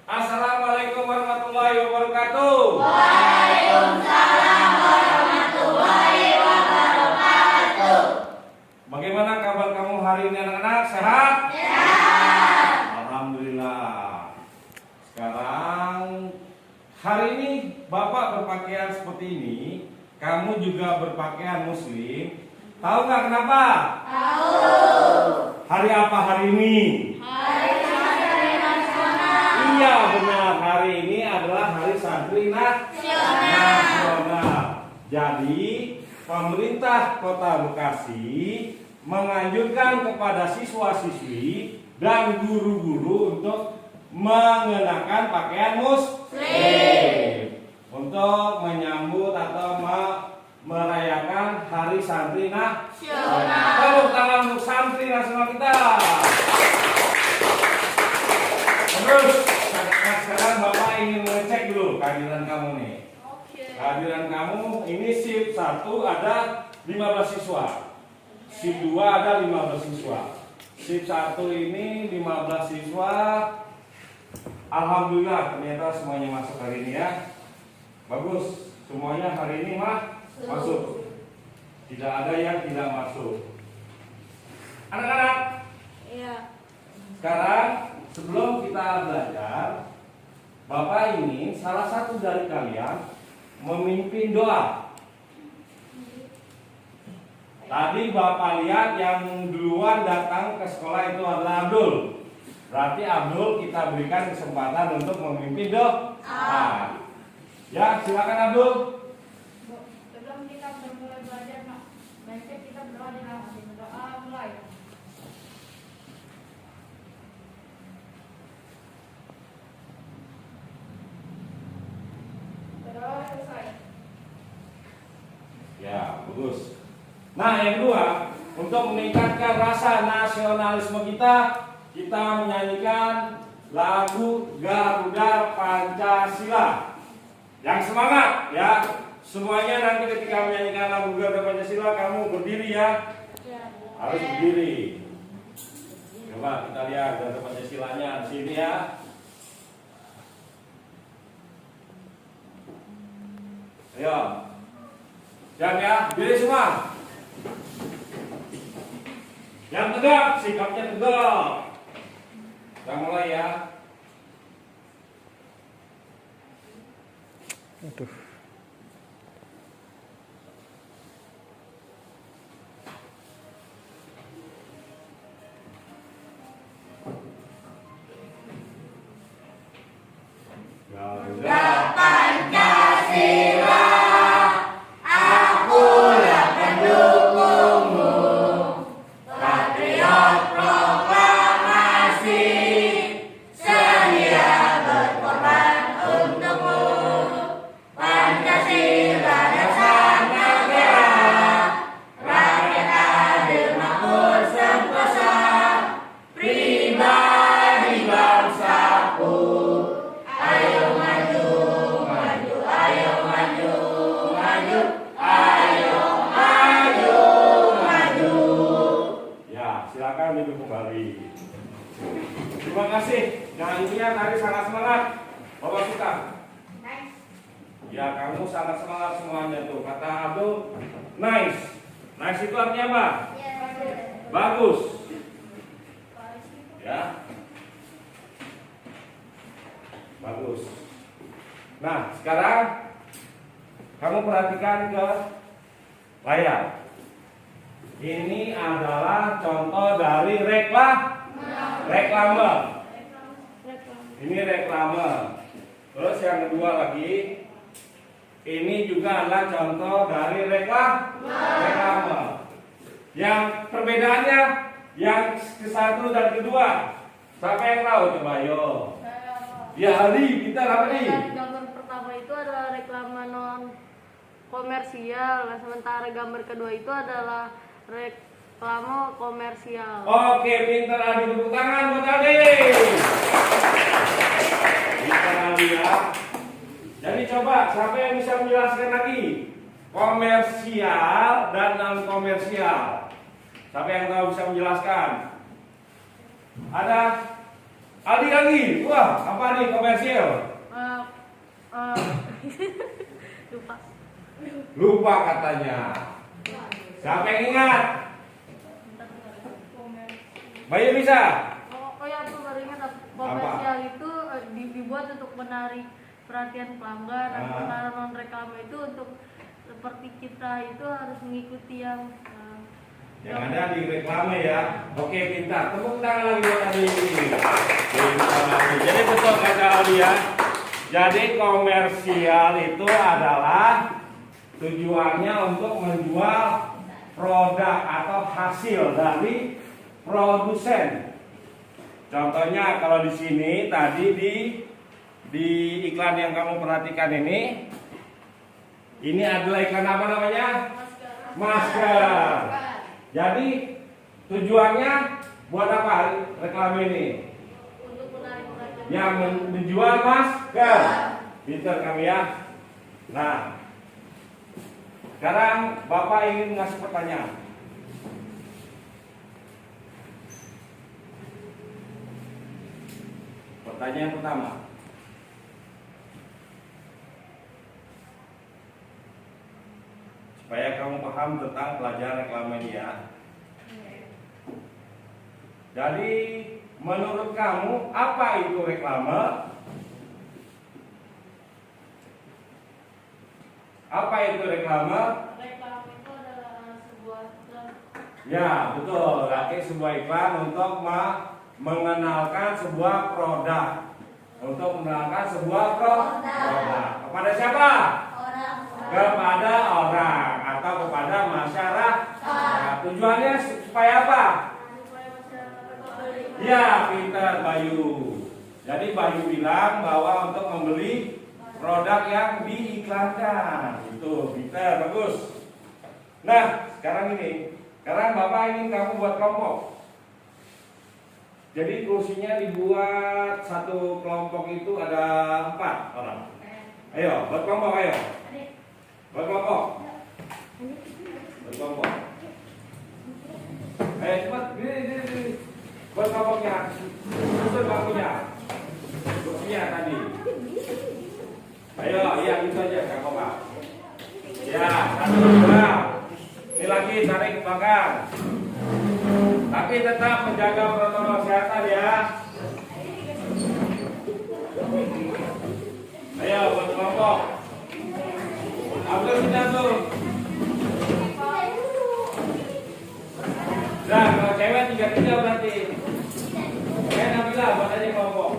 Assalamualaikum warahmatullahi wabarakatuh. Waalaikumsalam warahmatullahi wabarakatuh. Bagaimana kabar kamu hari ini anak-anak? Sehat? Sehat. Alhamdulillah. Sekarang hari ini Bapak berpakaian seperti ini, kamu juga berpakaian muslim. Tahu nggak kenapa? Tahu. Hari apa hari ini? Hari Santri Nasional. Iya benar, hari ini adalah Hari Santri Nasional. Jadi pemerintah Kota Bekasi menganjurkan kepada siswa-siswi dan guru-guru untuk mengenakan pakaian muslim untuk menyambut atau merayakan Hari Santri Nasional. Tepuk tangan untuk Santri Nasional kita. Terus sekarang Bapak ingin mengecek dulu kehadiran kamu nih. Kehadiran kamu ini shift 1 ada 15 siswa. Shift 2 ada 15 siswa. Shift 1 ini 15 siswa. Alhamdulillah ternyata semuanya masuk hari ini ya. Bagus, semuanya hari ini masuk. Tidak ada yang tidak masuk. Anak-anak, Iya. sekarang sebelum kita belajar, Bapak ingin salah satu dari kalian memimpin doa. Tadi Bapak lihat yang duluan datang ke sekolah itu adalah Abdul. Berarti Abdul kita berikan kesempatan untuk memimpin doa. Ya, silakan Abdul. Sebelum kita mulai belajar, baiknya kita berdoa di dalam hati. Doa mulai. Berdoa selesai. Ya, bagus. Nah, yang kedua, untuk meningkatkan rasa nasionalisme kita menyanyikan lagu Garuda Pancasila. Yang semangat ya. Semuanya nanti ketika menyanyikan lagu Garuda Pancasila kamu berdiri ya. Harus berdiri. Coba kita lihat Garuda Pancasilanya di sini ya. Ayo. Siap ya, berdiri semua. Yang tegak, sikapnya tegak. Kita mulai ya. Aduh. Garuda Pancasila, akulah pendukungmu, patriot proklamasi, sedia berkorban untukmu. Pancasila dasar negara, rakyat adil makmur sentosa, pribadi bangsaku. Ayo maju, maju, ayo maju, maju, ayo maju, maju. Ya, silakan duduk kembali. Terima kasih. Nyanyinya tadi sangat semangat. Bapak suka. Ya, kamu sangat semangat semuanya tuh. Kata Abdul, nice. Nice itu artinya apa? Bagus. Ya. Bagus. Nah, sekarang kamu perhatikan ke layar. Ini adalah contoh dari reklame. Ini reklame. Terus yang kedua lagi, ini juga adalah contoh dari reklame. Yang perbedaannya, yang ke satu dan kedua, siapa yang tahu? Coba yo. Ya hari kita apa nih? Gambar pertama itu adalah reklame non komersial, nah sementara gambar kedua itu adalah reklame komersial. Oke, pintar Adi, tepuk tangan buat Adi. Pintar Adi ya. Jadi coba siapa yang bisa menjelaskan lagi komersial dan non komersial? Siapa yang tahu bisa menjelaskan? Ada? Aldi lagi. Wah, apa nih komersil? Eh, eh, lupa. Lupa katanya. Siapa yang ingat? Bayu bisa? Oh ya, aku baru ingat, komersial itu dibuat untuk menarik perhatian pelanggan. Sementara non reklame itu untuk seperti kita itu harus mengikuti yang ada di reklame ya. Oke, pintar. Tepuk tangan lagi buat Aldi. Pintar lagi. Jadi betul kata Aldi ya. Jadi komersial itu adalah tujuannya untuk menjual produk atau hasil dari produsen. Contohnya kalau di sini tadi di iklan yang kamu perhatikan ini adalah iklan apa namanya? Masker. Jadi tujuannya buat apa reklam ini? untuk menarik perhatian. Yang menjual masker. Pintar kami ya. Nah, sekarang Bapak ingin ngasih pertanyaan. Pertanyaan pertama. Supaya kamu paham tentang pelajaran reklame ini ya. Jadi, menurut kamu apa itu reklame? Apa itu reklame? Reklame itu adalah sebuah Ya, betul. Berarti sebuah iklan untuk mengenalkan sebuah produk. Untuk mengenalkan sebuah produk. Kepada siapa? Kepada orang atau kepada masyarakat. Nah, tujuannya supaya apa? supaya masyarakat membeli. Ya, pintar Bayu. Jadi Bayu bilang bahwa untuk membeli produk yang diiklankan. Itu, pintar, bagus. Nah, sekarang Bapak ingin kamu buat kelompok. Jadi kursinya dibuat satu kelompok itu ada 4 orang. Ayo, buat kelompok, ayo. Buat kelompok. Buat kelompok. Ayo cepat, gini. Buat kelompoknya. Susun bangkunya. Kursinya tadi. Ayo, iya gitu aja, Kak Bapak. Ya, 1, 2. Ini lagi tarik ke belakang. Tapi tetap menjaga protokol kesehatan ya. Ayo buat kelompok. Ambil kita tuh. Nah, kalau cewek 3-3 berarti. Nabila buat aja kelompok.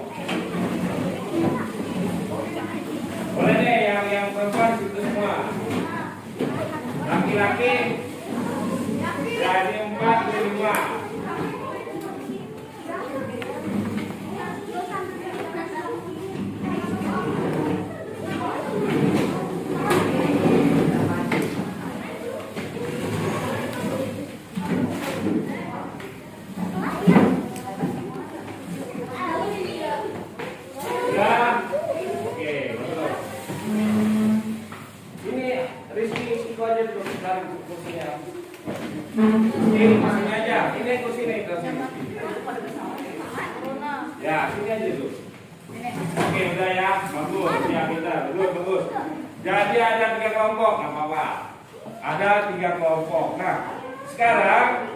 Boleh deh yang perempuan situ semua. Laki-laki jadi 4 jadi 5. Ya, oke, betul. Ini Rizky situ aja dulu cari kursinya. Ini kursinya aja. Ini kursi nih kursi. Ya, sini aja tuh. Oke, udah ya, bagus. Ya, kita bagus. Jadi ada 3 kelompok, nggak apa-apa. Ada 3 kelompok. Nah, sekarang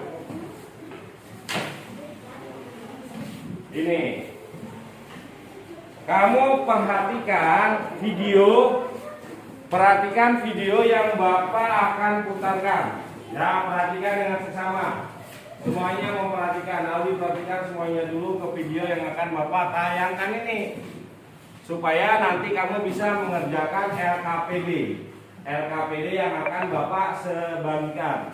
ini. Kamu perhatikan video yang Bapak akan putarkan. Ya, perhatikan dengan sesama. Semuanya memperhatikan. Aldi perhatikan semuanya dulu ke video yang akan Bapak tayangkan ini. Supaya nanti kamu bisa mengerjakan LKPD. LKPD yang akan Bapak sebagikan.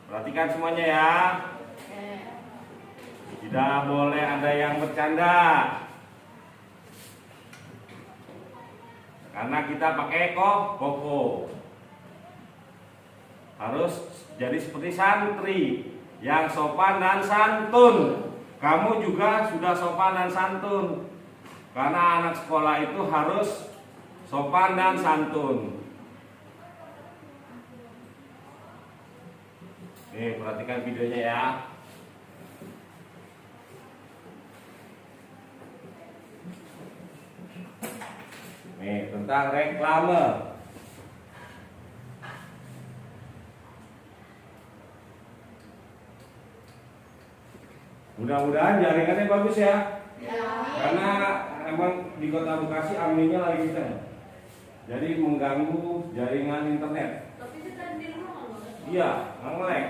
Perhatikan semuanya ya. Tidak boleh ada yang bercanda. Karena kita pakai koko. Harus jadi seperti santri yang sopan dan santun. Kamu juga sudah sopan dan santun. Karena anak sekolah itu harus sopan dan santun. Nih, perhatikan videonya ya. Nih, tentang reklame. Mudah-mudahan jaringannya bagus ya. Karena emang di Kota Bekasi aminnya lagi kencang. Jadi mengganggu jaringan internet. Tapi kita di rumah nggak? Iya, nge-lag.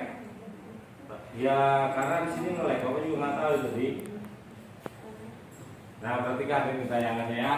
Ya karena di sini nge-lag, Bapak juga nggak tahu itu di. Nah, perhatikan ini tayangannya ya.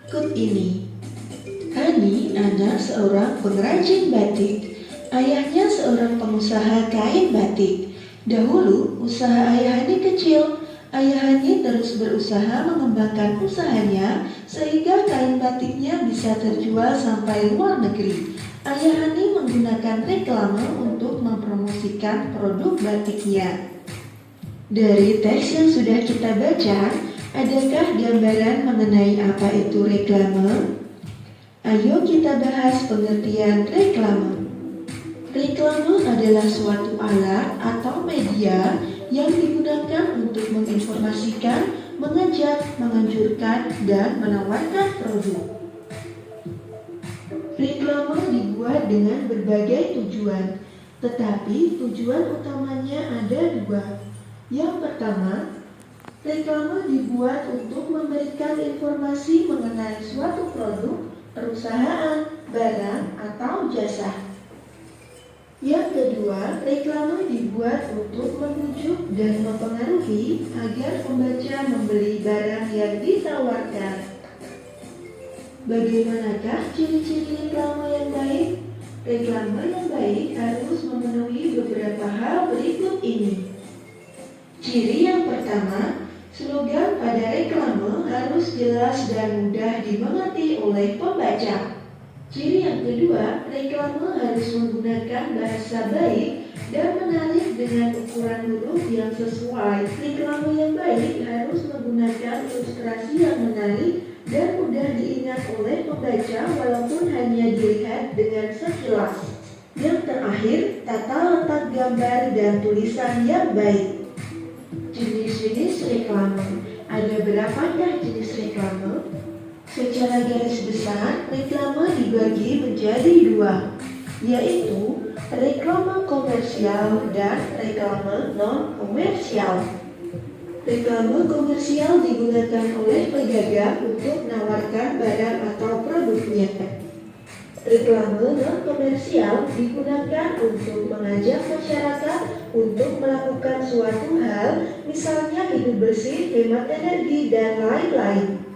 Berikut ini, Hani anak seorang pengrajin batik. Ayahnya seorang pengusaha kain batik. Dahulu, usaha ayah Hani kecil. Ayah Hani terus berusaha mengembangkan usahanya sehingga kain batiknya bisa terjual sampai luar negeri. Ayah Hani menggunakan reklame untuk mempromosikan produk batiknya. Dari teks yang sudah kita baca, adakah gambaran mengenai apa itu reklame? Ayo kita bahas pengertian reklame. Reklame adalah suatu alat atau media yang digunakan untuk menginformasikan, mengajak, menganjurkan, dan menawarkan produk. Reklame dibuat dengan berbagai tujuan, tetapi tujuan utamanya ada dua. Yang pertama, reklame dibuat untuk memberikan informasi mengenai suatu produk, perusahaan, barang, atau jasa. Yang kedua, reklame dibuat untuk membujuk dan mempengaruhi agar pembaca membeli barang yang ditawarkan. Bagaimanakah ciri-ciri reklame yang baik? Reklame yang baik harus memenuhi beberapa hal berikut ini. Ciri yang pertama, slogan pada reklame harus jelas dan mudah dimengerti oleh pembaca. Ciri yang kedua, reklame harus menggunakan bahasa baik dan menarik dengan ukuran huruf yang sesuai. Reklame yang baik harus menggunakan ilustrasi yang menarik dan mudah diingat oleh pembaca walaupun hanya dilihat dengan sekilas. Yang terakhir, tata letak gambar dan tulisan yang baik. Jenis-jenis reklame. Ada berapakah jenis reklame? Secara garis besar, reklame dibagi menjadi dua, yaitu reklame komersial dan reklame non-komersial. Reklame komersial digunakan oleh pedagang untuk menawarkan barang atau produknya. Reklame non-komersial digunakan untuk mengajak masyarakat untuk melakukan suatu hal, misalnya hidup bersih, hemat energi, dan lain-lain.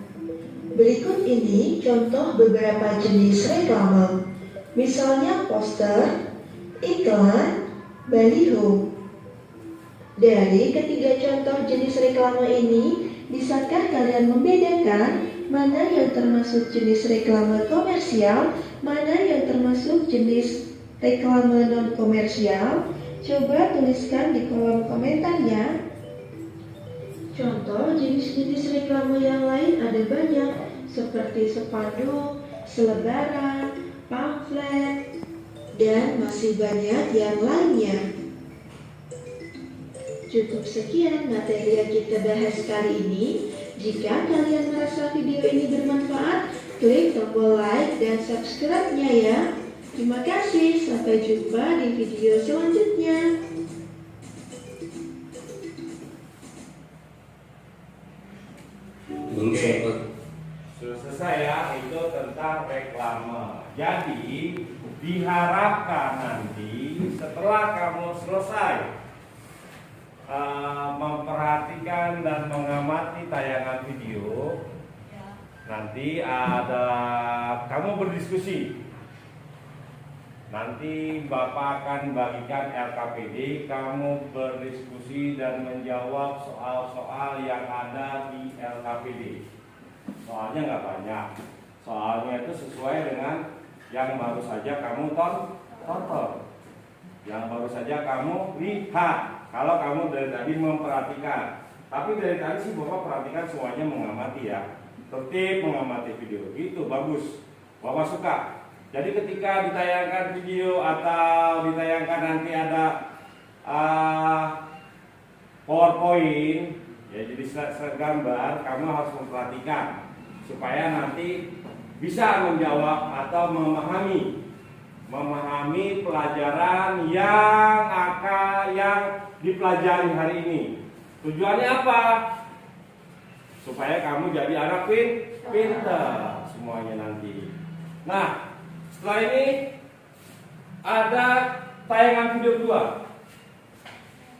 Berikut ini contoh beberapa jenis reklame, misalnya poster, iklan, baliho. Dari ketiga contoh jenis reklame ini, bisakah kalian membedakan mana yang termasuk jenis reklame komersial, mana yang termasuk jenis reklame non-komersial? Coba tuliskan di kolom komentar ya. Contoh jenis-jenis reklame yang lain ada banyak, seperti spanduk, selebaran, pamflet, dan masih banyak yang lainnya. Cukup sekian materi yang kita bahas kali ini. Jika kalian merasa video ini bermanfaat, klik tombol like dan subscribe-nya ya. Terima kasih, sampai jumpa di video selanjutnya. Oke, sudah selesai ya, itu tentang reklame. Jadi diharapkan nanti setelah kamu selesai memperhatikan dan mengamati tayangan video, nanti ada kamu berdiskusi Nanti Bapak akan bagikan LKPD, kamu berdiskusi dan menjawab soal-soal yang ada di LKPD. Soalnya nggak banyak, soalnya itu sesuai dengan yang baru saja kamu tonton, yang baru saja kamu lihat. Kalau kamu dari tadi memperhatikan, tapi dari tadi sih Bapak perhatikan semuanya, mengamati ya, tertib mengamati video, itu bagus, Bapak suka. Jadi ketika ditayangkan video atau ditayangkan nanti ada PowerPoint, ya jadi slide gambar, kamu harus memperhatikan supaya nanti bisa menjawab atau memahami pelajaran yang dipelajari hari ini. Tujuannya apa? Supaya kamu jadi anak pintar semuanya nanti. Nah, setelah ini ada tayangan video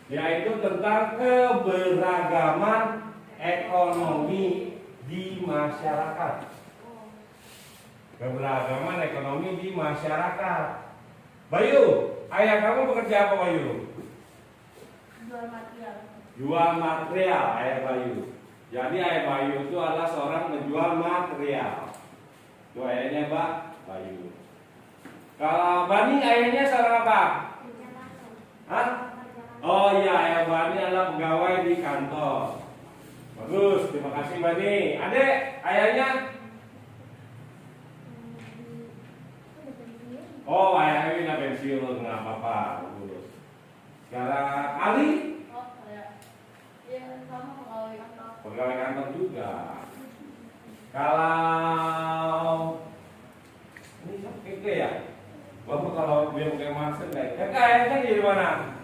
2, yaitu tentang keberagaman ekonomi di masyarakat. Keberagaman ekonomi di masyarakat. Bayu, ayah kamu bekerja apa, Bayu? Jual material. Jual material, ayah Bayu. Jadi ayah Bayu itu adalah seorang penjual material. Itu ayahnya Bayu. Kalau Bani ayahnya seorang apa? Hah? Oh iya, ayah Bani adalah pegawai di kantor. Bagus, terima kasih Bani. Adek, ayahnya? Oh, ayah ini udah pensiun, nggak apa-apa. Bagus. Sekarang Ali? Oh, ya sama pegawai kantor. Pegawai kantor juga. Kalau ini Keke ya? Bapak kalau dia pakai masker nggak? Kakak ayahnya di mana?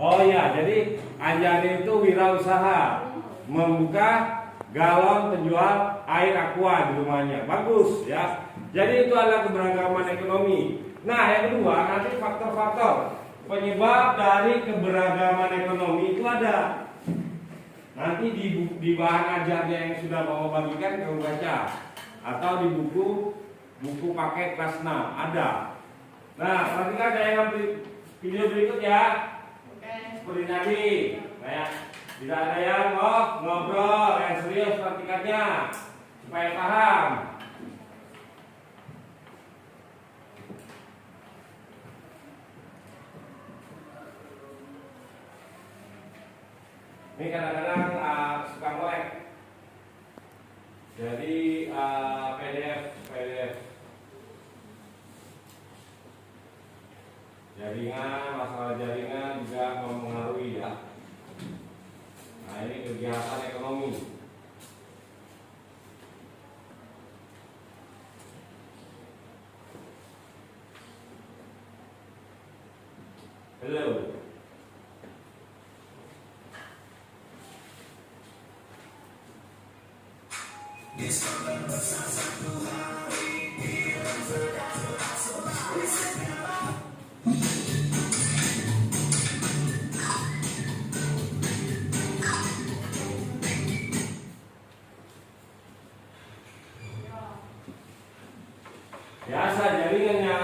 Oh iya, jadi Anjani itu wirausaha, membuka galon penjual air aqua di rumahnya. Bagus ya. Jadi itu adalah keberagaman ekonomi. Nah, yang kedua nanti faktor-faktor penyebab dari keberagaman ekonomi itu ada. Nanti di bahan ajarnya yang sudah Bapak bagikan kamu baca, atau di buku paket kelas 6 ada. Nah, perhatikan tayangan video berikut ya. Seperti tadi, kayak tidak ada yang ngobrol, yang serius perhatikannya supaya paham. Ini kadang-kadang suka melek. Jadi PDF jaringan, masalah jaringan juga mempengaruhi ya. Nah, ini kegiatan ekonomi. Hello. Biasa jaringannya,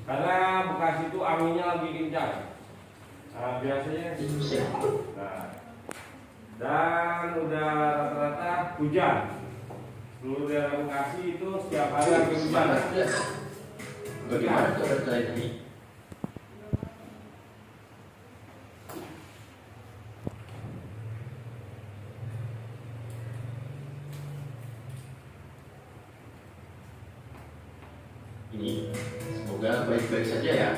karena bekas itu anginnya lagi kencang. Nah, biasanya nah, dan udah rata-rata hujan. Seluruh daerah Bekasi itu setiap hari lagi hujan. Bagaimana kabar ini? Ini semoga baik-baik saja ya.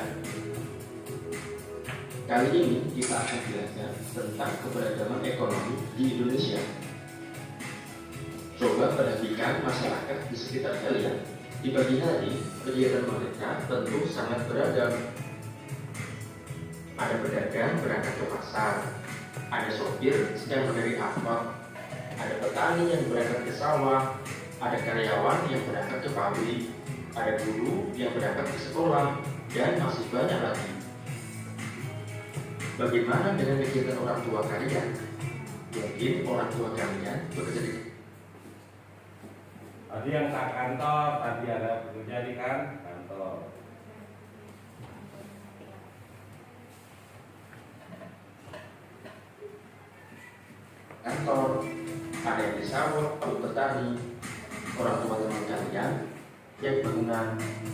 Kali ini kita akan belajar tentang keberagaman ekonomi di Indonesia. Coba perhatikan masyarakat di sekitar kalian. Di pagi hari, kegiatan mereka tentu sangat beragam. Ada pedagang berangkat ke pasar, ada sopir sedang menarik angkot, ada petani yang berangkat ke sawah, ada karyawan yang berangkat ke pabrik, ada guru yang berangkat ke sekolah, dan masih banyak lagi. Bagaimana dengan kegiatan orang tua kalian? Mungkin orang tua kalian bekerja di Tadi yang tak kantor, tadi ada pekerja di kantor. Kantor, ada yang di sawah, petani, orang tua teman kalian yang bangunan,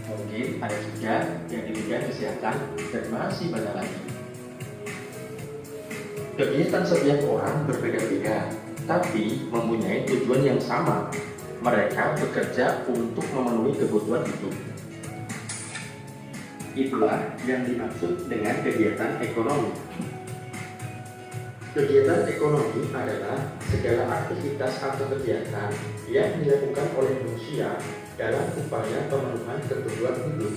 mungkin ada juga yang di bidang kesehatan dan masih banyak lagi. Kegiatan setiap orang berbeda-beda, tapi mempunyai tujuan yang sama. Mereka bekerja untuk memenuhi kebutuhan hidup. Itulah yang dimaksud dengan kegiatan ekonomi. Kegiatan ekonomi adalah segala aktivitas atau kegiatan yang dilakukan oleh manusia dalam upaya pemenuhan kebutuhan hidup.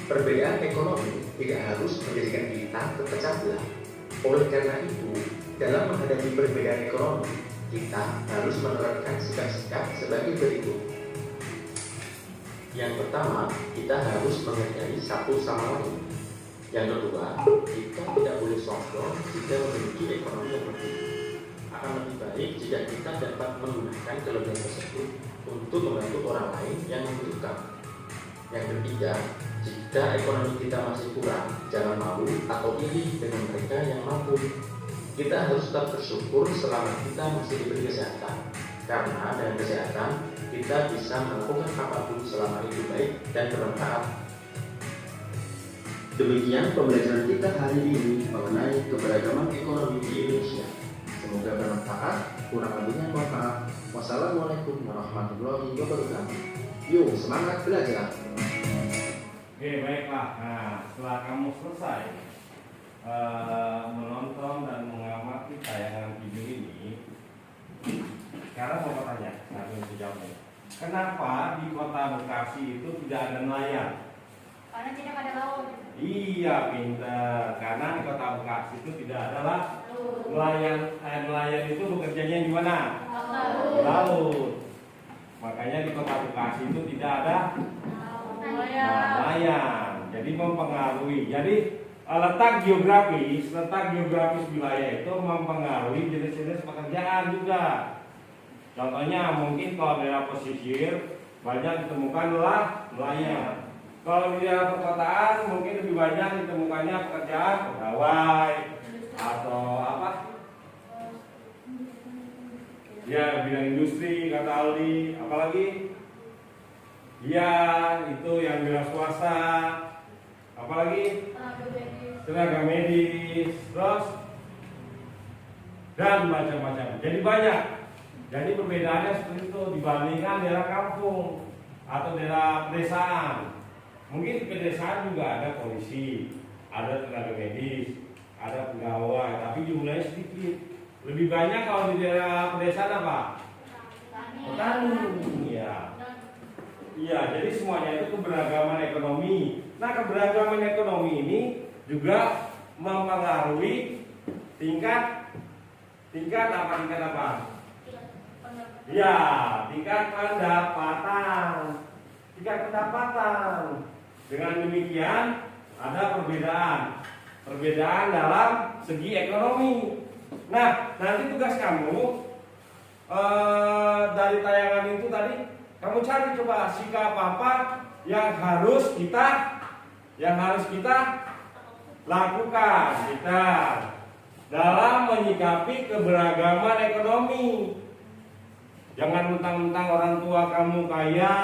Perbedaan ekonomi tidak harus menjadikan kita terpecah belah. Oleh karena itu, dalam menghadapi perbedaan ekonomi, kita harus menerapkan sikap-sikap sebagai berikut. Yang pertama, kita harus menghargai satu sama lain. Yang kedua, kita tidak boleh sombong jika memiliki ekonomi yang lebih. Akan lebih baik jika kita dapat menggunakan kelebihan tersebut untuk membantu orang lain yang membutuhkan. Yang ketiga, jika ekonomi kita masih kurang, jangan malu atau iri dengan mereka yang mampu. Kita harus tetap bersyukur selama kita masih diberi kesehatan, karena dengan kesehatan kita bisa melakukan apapun selama itu baik dan bermanfaat. Demikian pembelajaran kita hari ini mengenai keberagaman ekonomi di Indonesia. Semoga bermanfaat. Kurang lebihnya mohon maaf. Wassalamualaikum warahmatullahi wabarakatuh. Yuk semangat belajar. Oke, baiklah. Nah, setelah kamu selesai menonton dan mengamati tayangan video ini, sekarang mau bertanya, nanti dijawabnya. Kenapa di kota Bekasi itu tidak ada nelayan? Karena tidak ada laut. Iya, pintar. Karena di kota Bekasi itu tidak ada nelayan. Nelayan itu bekerjanya di mana? Laut. Makanya di kota Bekasi itu tidak ada nelayan. Jadi mempengaruhi. Jadi letak geografis wilayah itu mempengaruhi jenis-jenis pekerjaan juga. Contohnya mungkin kalau daerah pesisir banyak ditemukan nelayan. Kalau di daerah perkotaan mungkin lebih banyak ditemukannya pekerjaan pegawai atau apa? Ya, bidang industri kata Aldi, apalagi? Ya, itu yang bidang swasta. Apalagi? Tenaga medis, terus dan macam-macam. Jadi banyak. Jadi perbedaannya seperti itu dibandingkan daerah kampung atau daerah pedesaan. Mungkin di pedesaan juga ada polisi, ada tenaga medis, ada pegawai, tapi jumlahnya sedikit. Lebih banyak kalau di daerah pedesaan apa? Petani. Ya. Iya, jadi semuanya itu keberagaman ekonomi. Nah, keberagaman ekonomi ini juga mempengaruhi tingkat apa? Ya, tingkat pendapatan. Dengan demikian ada perbedaan dalam segi ekonomi. Nah, nanti tugas kamu dari tayangan itu tadi, kamu cari coba sikap apa yang harus kita lakukan dalam menyikapi keberagaman ekonomi. Jangan mentang-mentang orang tua kamu kaya,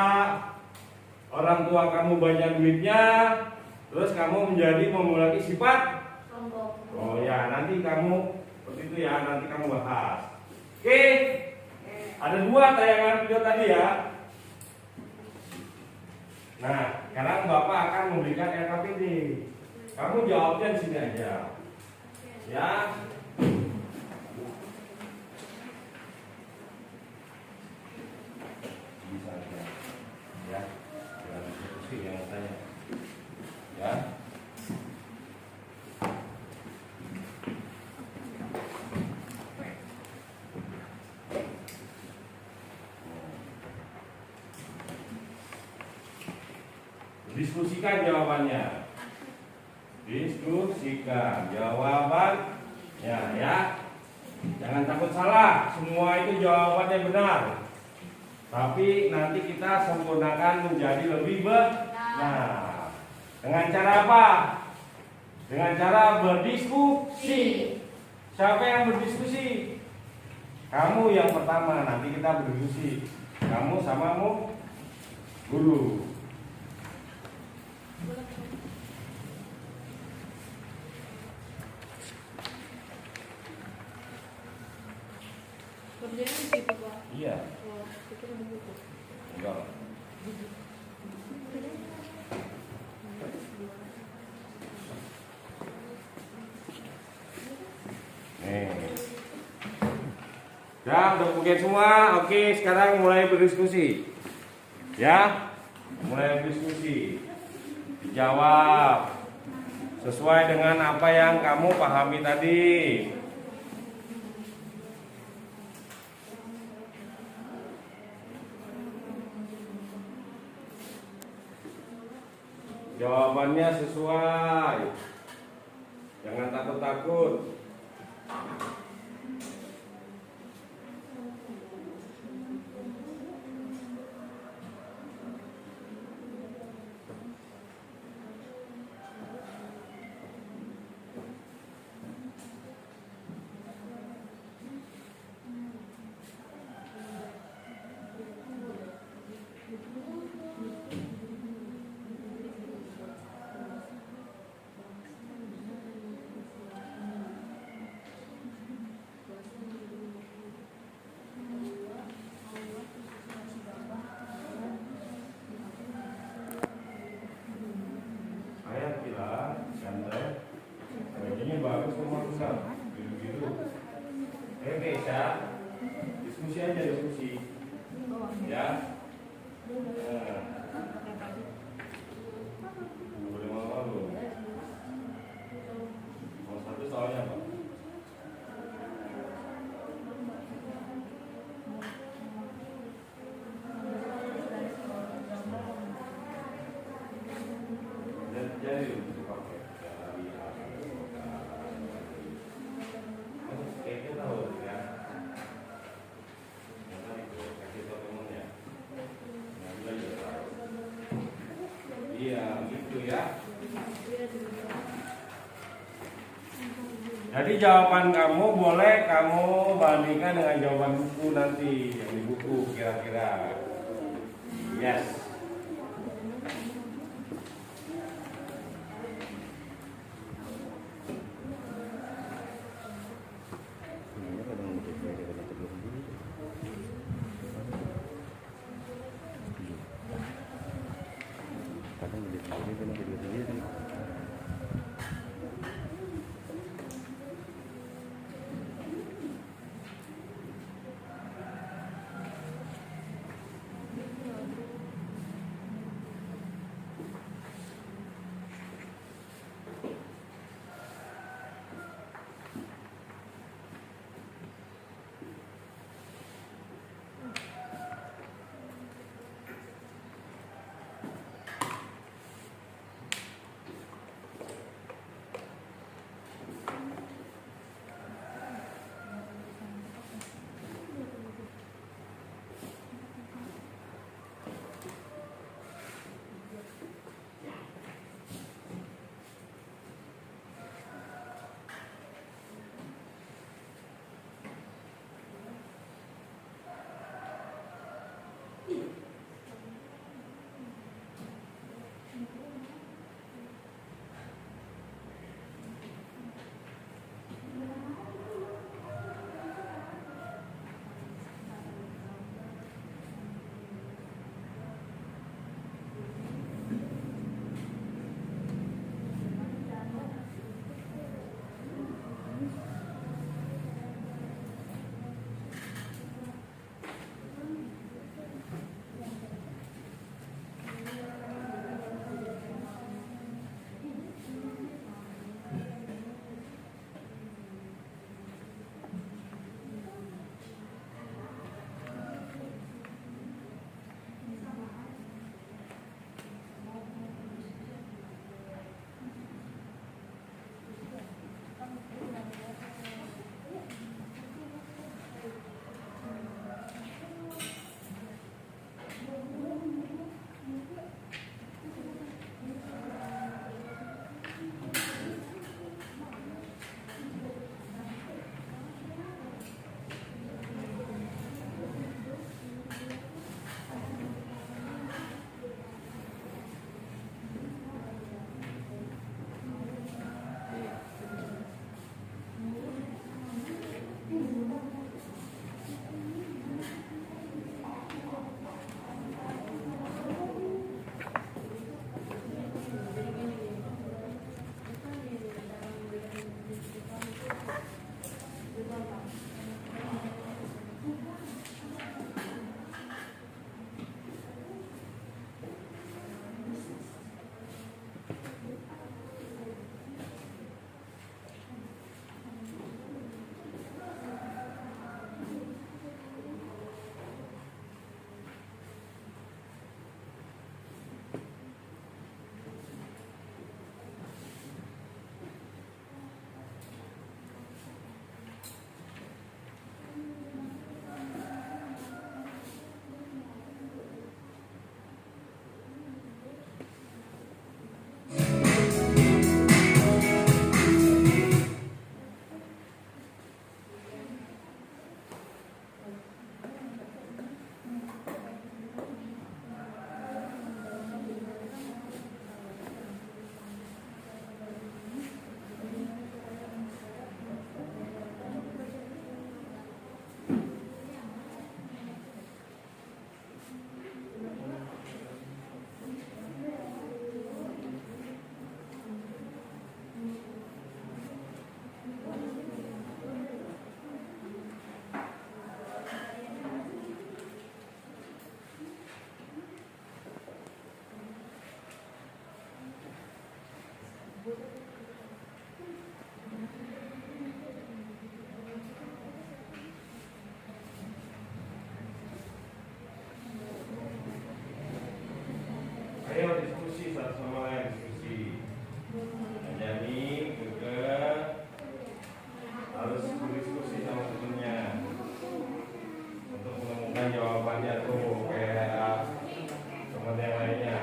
orang tua kamu banyak duitnya, terus kamu memiliki sifat Sombong. oh ya, nanti kamu seperti itu ya, nanti kamu bahas. Oke, ada 2 tayangan video tadi ya. Nah, sekarang Bapak akan memberikan RKPD. Kamu jawabnya di sini aja. Ya. Bisa aja. Ya. Jangan diskusi yang tanya. Ya. Diskusikan jawabannya. Diskusikan jawabannya ya. Jangan takut salah, semua itu jawabannya benar. Tapi nanti kita sempurnakan menjadi lebih benar. Dengan cara apa? Dengan cara berdiskusi. Siapa yang berdiskusi? Kamu yang pertama, nanti kita berdiskusi. Kamu sama guru. Kerjanya di situ, Pak. Iya. Oh, itu di buku. Enggak. Ya, udah mungkin semua. Oke, sekarang mulai berdiskusi. Ya, mulai berdiskusi. Dijawab sesuai dengan apa yang kamu pahami tadi. Jawabannya sesuai. Jangan takut-takut. Ini bagus semua pusat. Biru-biru. Keisha, diskusi aja diskusi. Ya. Boleh malu. Mau satu soalnya apa? Jadi untuk pakai kayaknya tahu ya. Kasih tahu temennya. Iya, gitu ya. Jadi jawaban kamu boleh kamu bandingkan dengan jawaban buku nanti yang di buku kira-kira. Yes. menemukan jawabannya tuh kayak teman yang lainnya.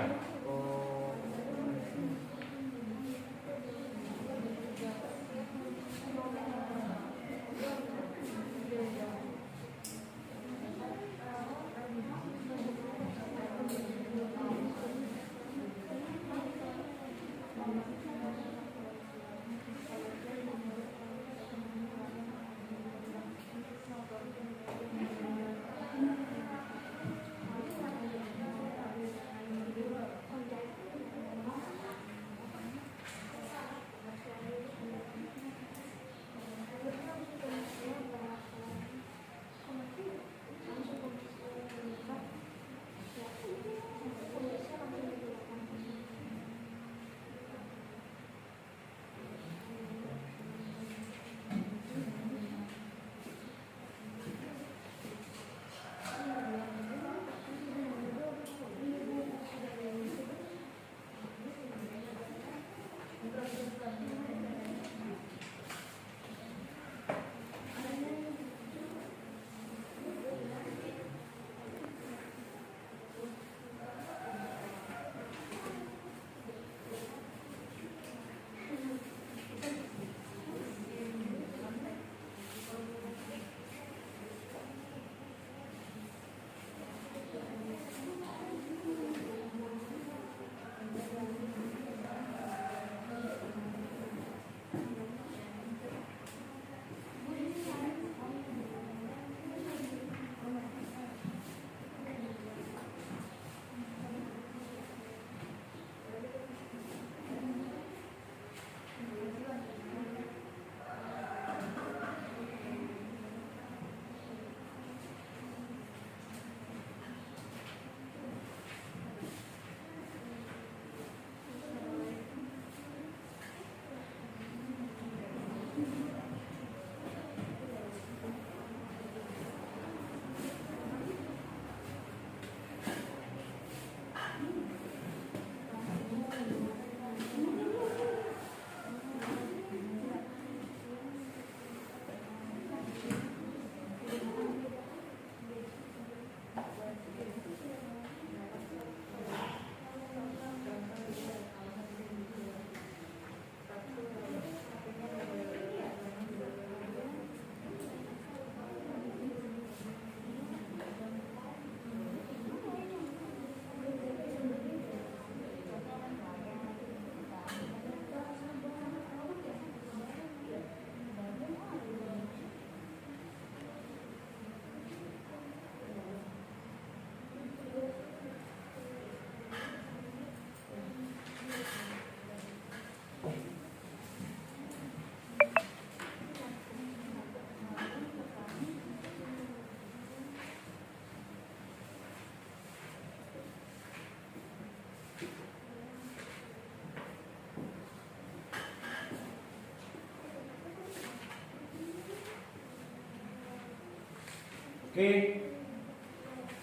Oke,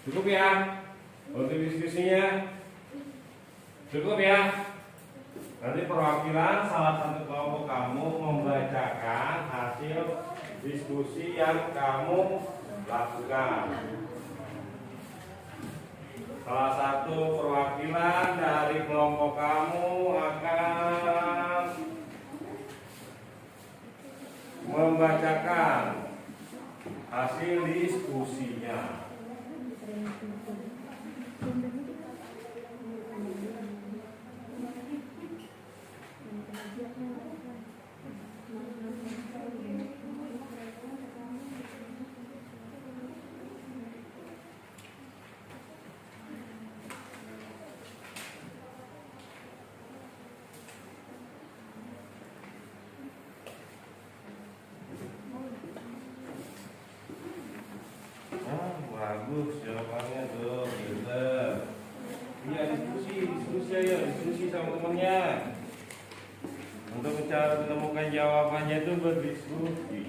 cukup ya untuk diskusinya. Cukup ya. Nanti perwakilan salah satu kelompok kamu membacakan hasil diskusi yang kamu lakukan. Salah satu perwakilan dari kelompok kamu akan membacakan hasil diskusinya. Bagus jawabannya tuh, pinter. Iya, diskusi ayo, diskusi sama temennya. Untuk menemukan jawabannya itu berdiskusi.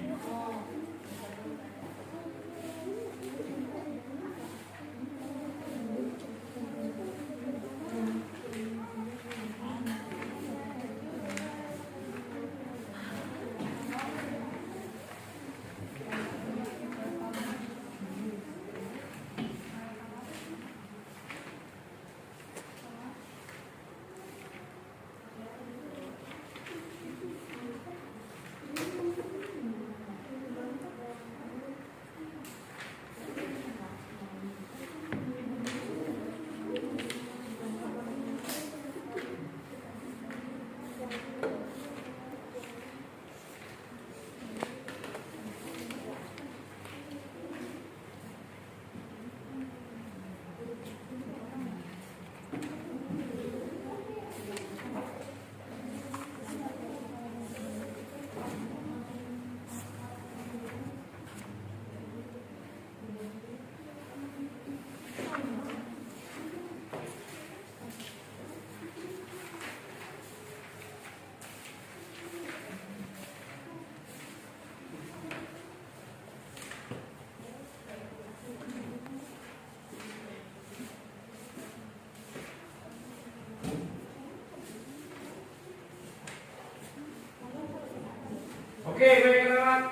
Oke, baik anak-anak.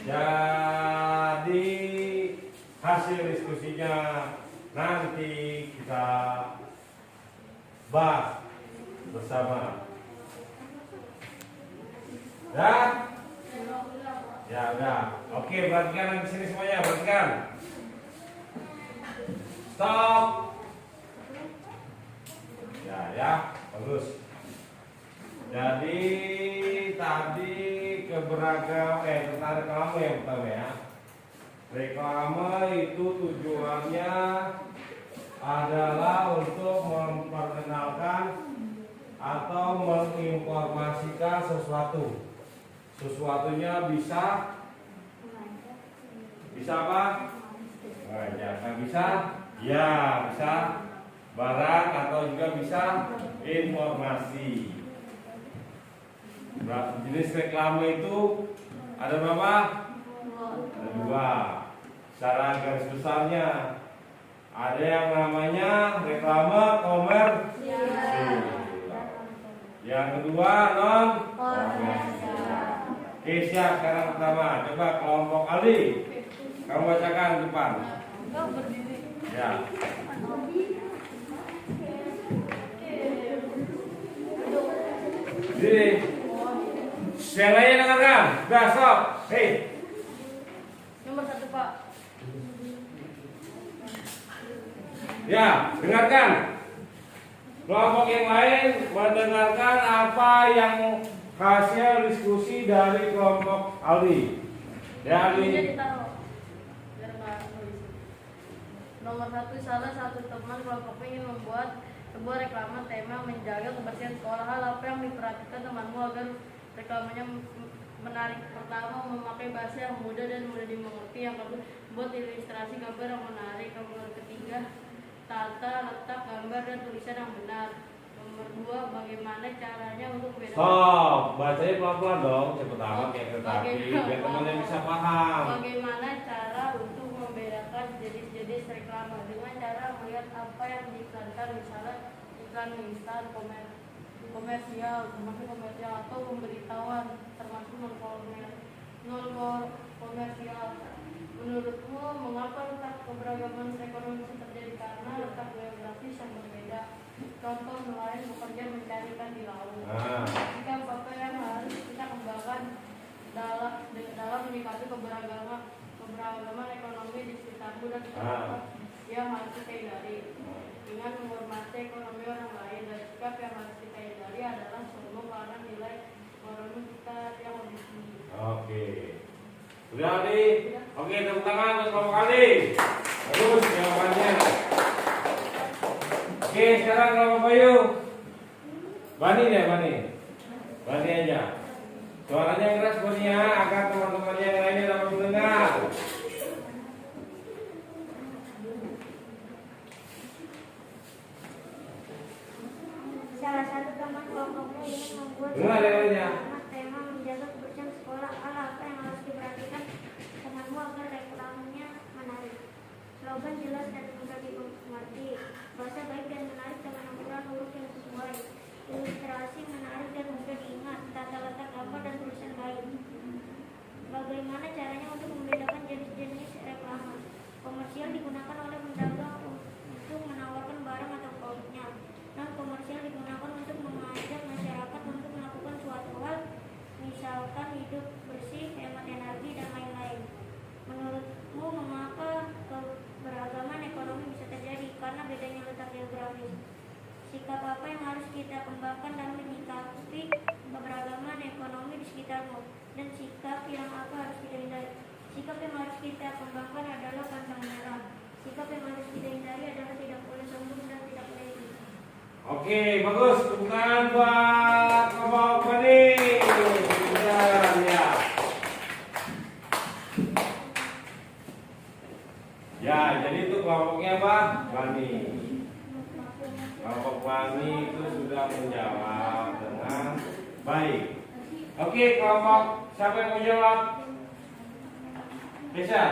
Jadi hasil diskusinya nanti kita bahas bersama. Ya? Ya udah. Oke, perhatikan di sini semuanya, perhatikan. Stop. Ya, bagus. Jadi tadi tentang reklame yang pertama ya. Reklame itu tujuannya adalah untuk memperkenalkan atau menginformasikan sesuatu. Sesuatunya bisa apa? Bisa? Ya, bisa barang atau juga bisa informasi. Jenis reklame itu ada berapa? Ada dua. Secara garis besarnya ada yang namanya reklame komersial. Yang kedua non komersial. Oke, siap. Sekarang pertama, coba kelompok Ali, kamu bacakan depan. Ya. Jadi, yang lain dengarkan. Sudah, stop. Hei. Nomor 1 Pak. Ya, dengarkan. Kelompok yang lain mendengarkan apa yang hasil diskusi dari kelompok Ali. Ya, Ali. Ditaruh. Biar nggak nulis. Nomor 1, salah satu teman kelompoknya ingin membuat sebuah reklame tema menjaga kebersihan sekolah. Hal apa yang diperhatikan temanmu agar reklamenya menarik? Pertama, memakai bahasa yang mudah dan mudah dimengerti. Yang kedua, buat ilustrasi gambar yang menarik. Nomor ketiga, tata letak gambar dan tulisan yang benar. Nomor 2, bagaimana caranya untuk membedakan. Stop, bacanya pelan-pelan dong, cepet amat kayak kereta api, biar temannya bisa paham. Bagaimana cara untuk membedakan jenis-jenis reklame dengan cara melihat apa yang diiklankan, misalnya iklan instan, komersial, termasuk komersial atau pemberitahuan termasuk non komersial. Menurutmu mengapa letak keberagaman ekonomi bisa terjadi? Karena letak geografis yang berbeda. Contoh nelayan bekerja mencari ikan di laut. Jika apa yang harus kita kembangkan dalam menyikapi keberagaman ekonomi di sekitarmu dan apa yang harus kita hindari dengan menghormati ekonomi orang lain. Dan sikap yang harus kita hindari adalah sombong karena nilai ekonomi kita yang lebih tinggi. Oke. Sudah Ali? Oke, tepuk tangan untuk kelompok Ali. Bagus jawabannya. Oke, sekarang kelompok Bayu. Bani deh, Bani. Bani aja. Suaranya yang keras bunyinya agar teman-teman yang lainnya dapat mendengar. Salah satu teman kelompoknya ingin membuat tema menjaga kebersihan sekolah. Hal apa yang harus diperhatikan temanmu agar reklamnya menarik? Slogan jelas dan mudah dimengerti, bahasa baik dan menarik dengan ukuran huruf yang sesuai, ilustrasi menarik dan mudah diingat, tata letak gambar dan tulisan baik. Bagaimana caranya untuk membedakan jenis-jenis reklame? Komersial digunakan oleh pedagang untuk menawarkan barang atau produknya. Non komersial digunakan untuk mengajak masyarakat untuk melakukan suatu hal, misalkan hidup bersih, hemat energi, dan lain-lain. Menurutmu mengapa keberagaman ekonomi bisa terjadi? Karena bedanya letak geografis. Sikap apa yang harus kita kembangkan dalam menyikapi keberagaman ekonomi di sekitarmu? Dan sikap yang apa harus kita hindari? Sikap yang harus kita kembangkan adalah pantang menyerah. Sikap yang harus kita hindari adalah tidak boleh sombong dan tidak boleh iri. Oke, bagus. Tepuk tangan buat kelompok Bani. Ya. Ya, jadi itu kelompoknya apa? Bani. Kelompok Bani itu sudah menjawab dengan baik. Oke, kelompok siapa yang mau jawab? Bisa?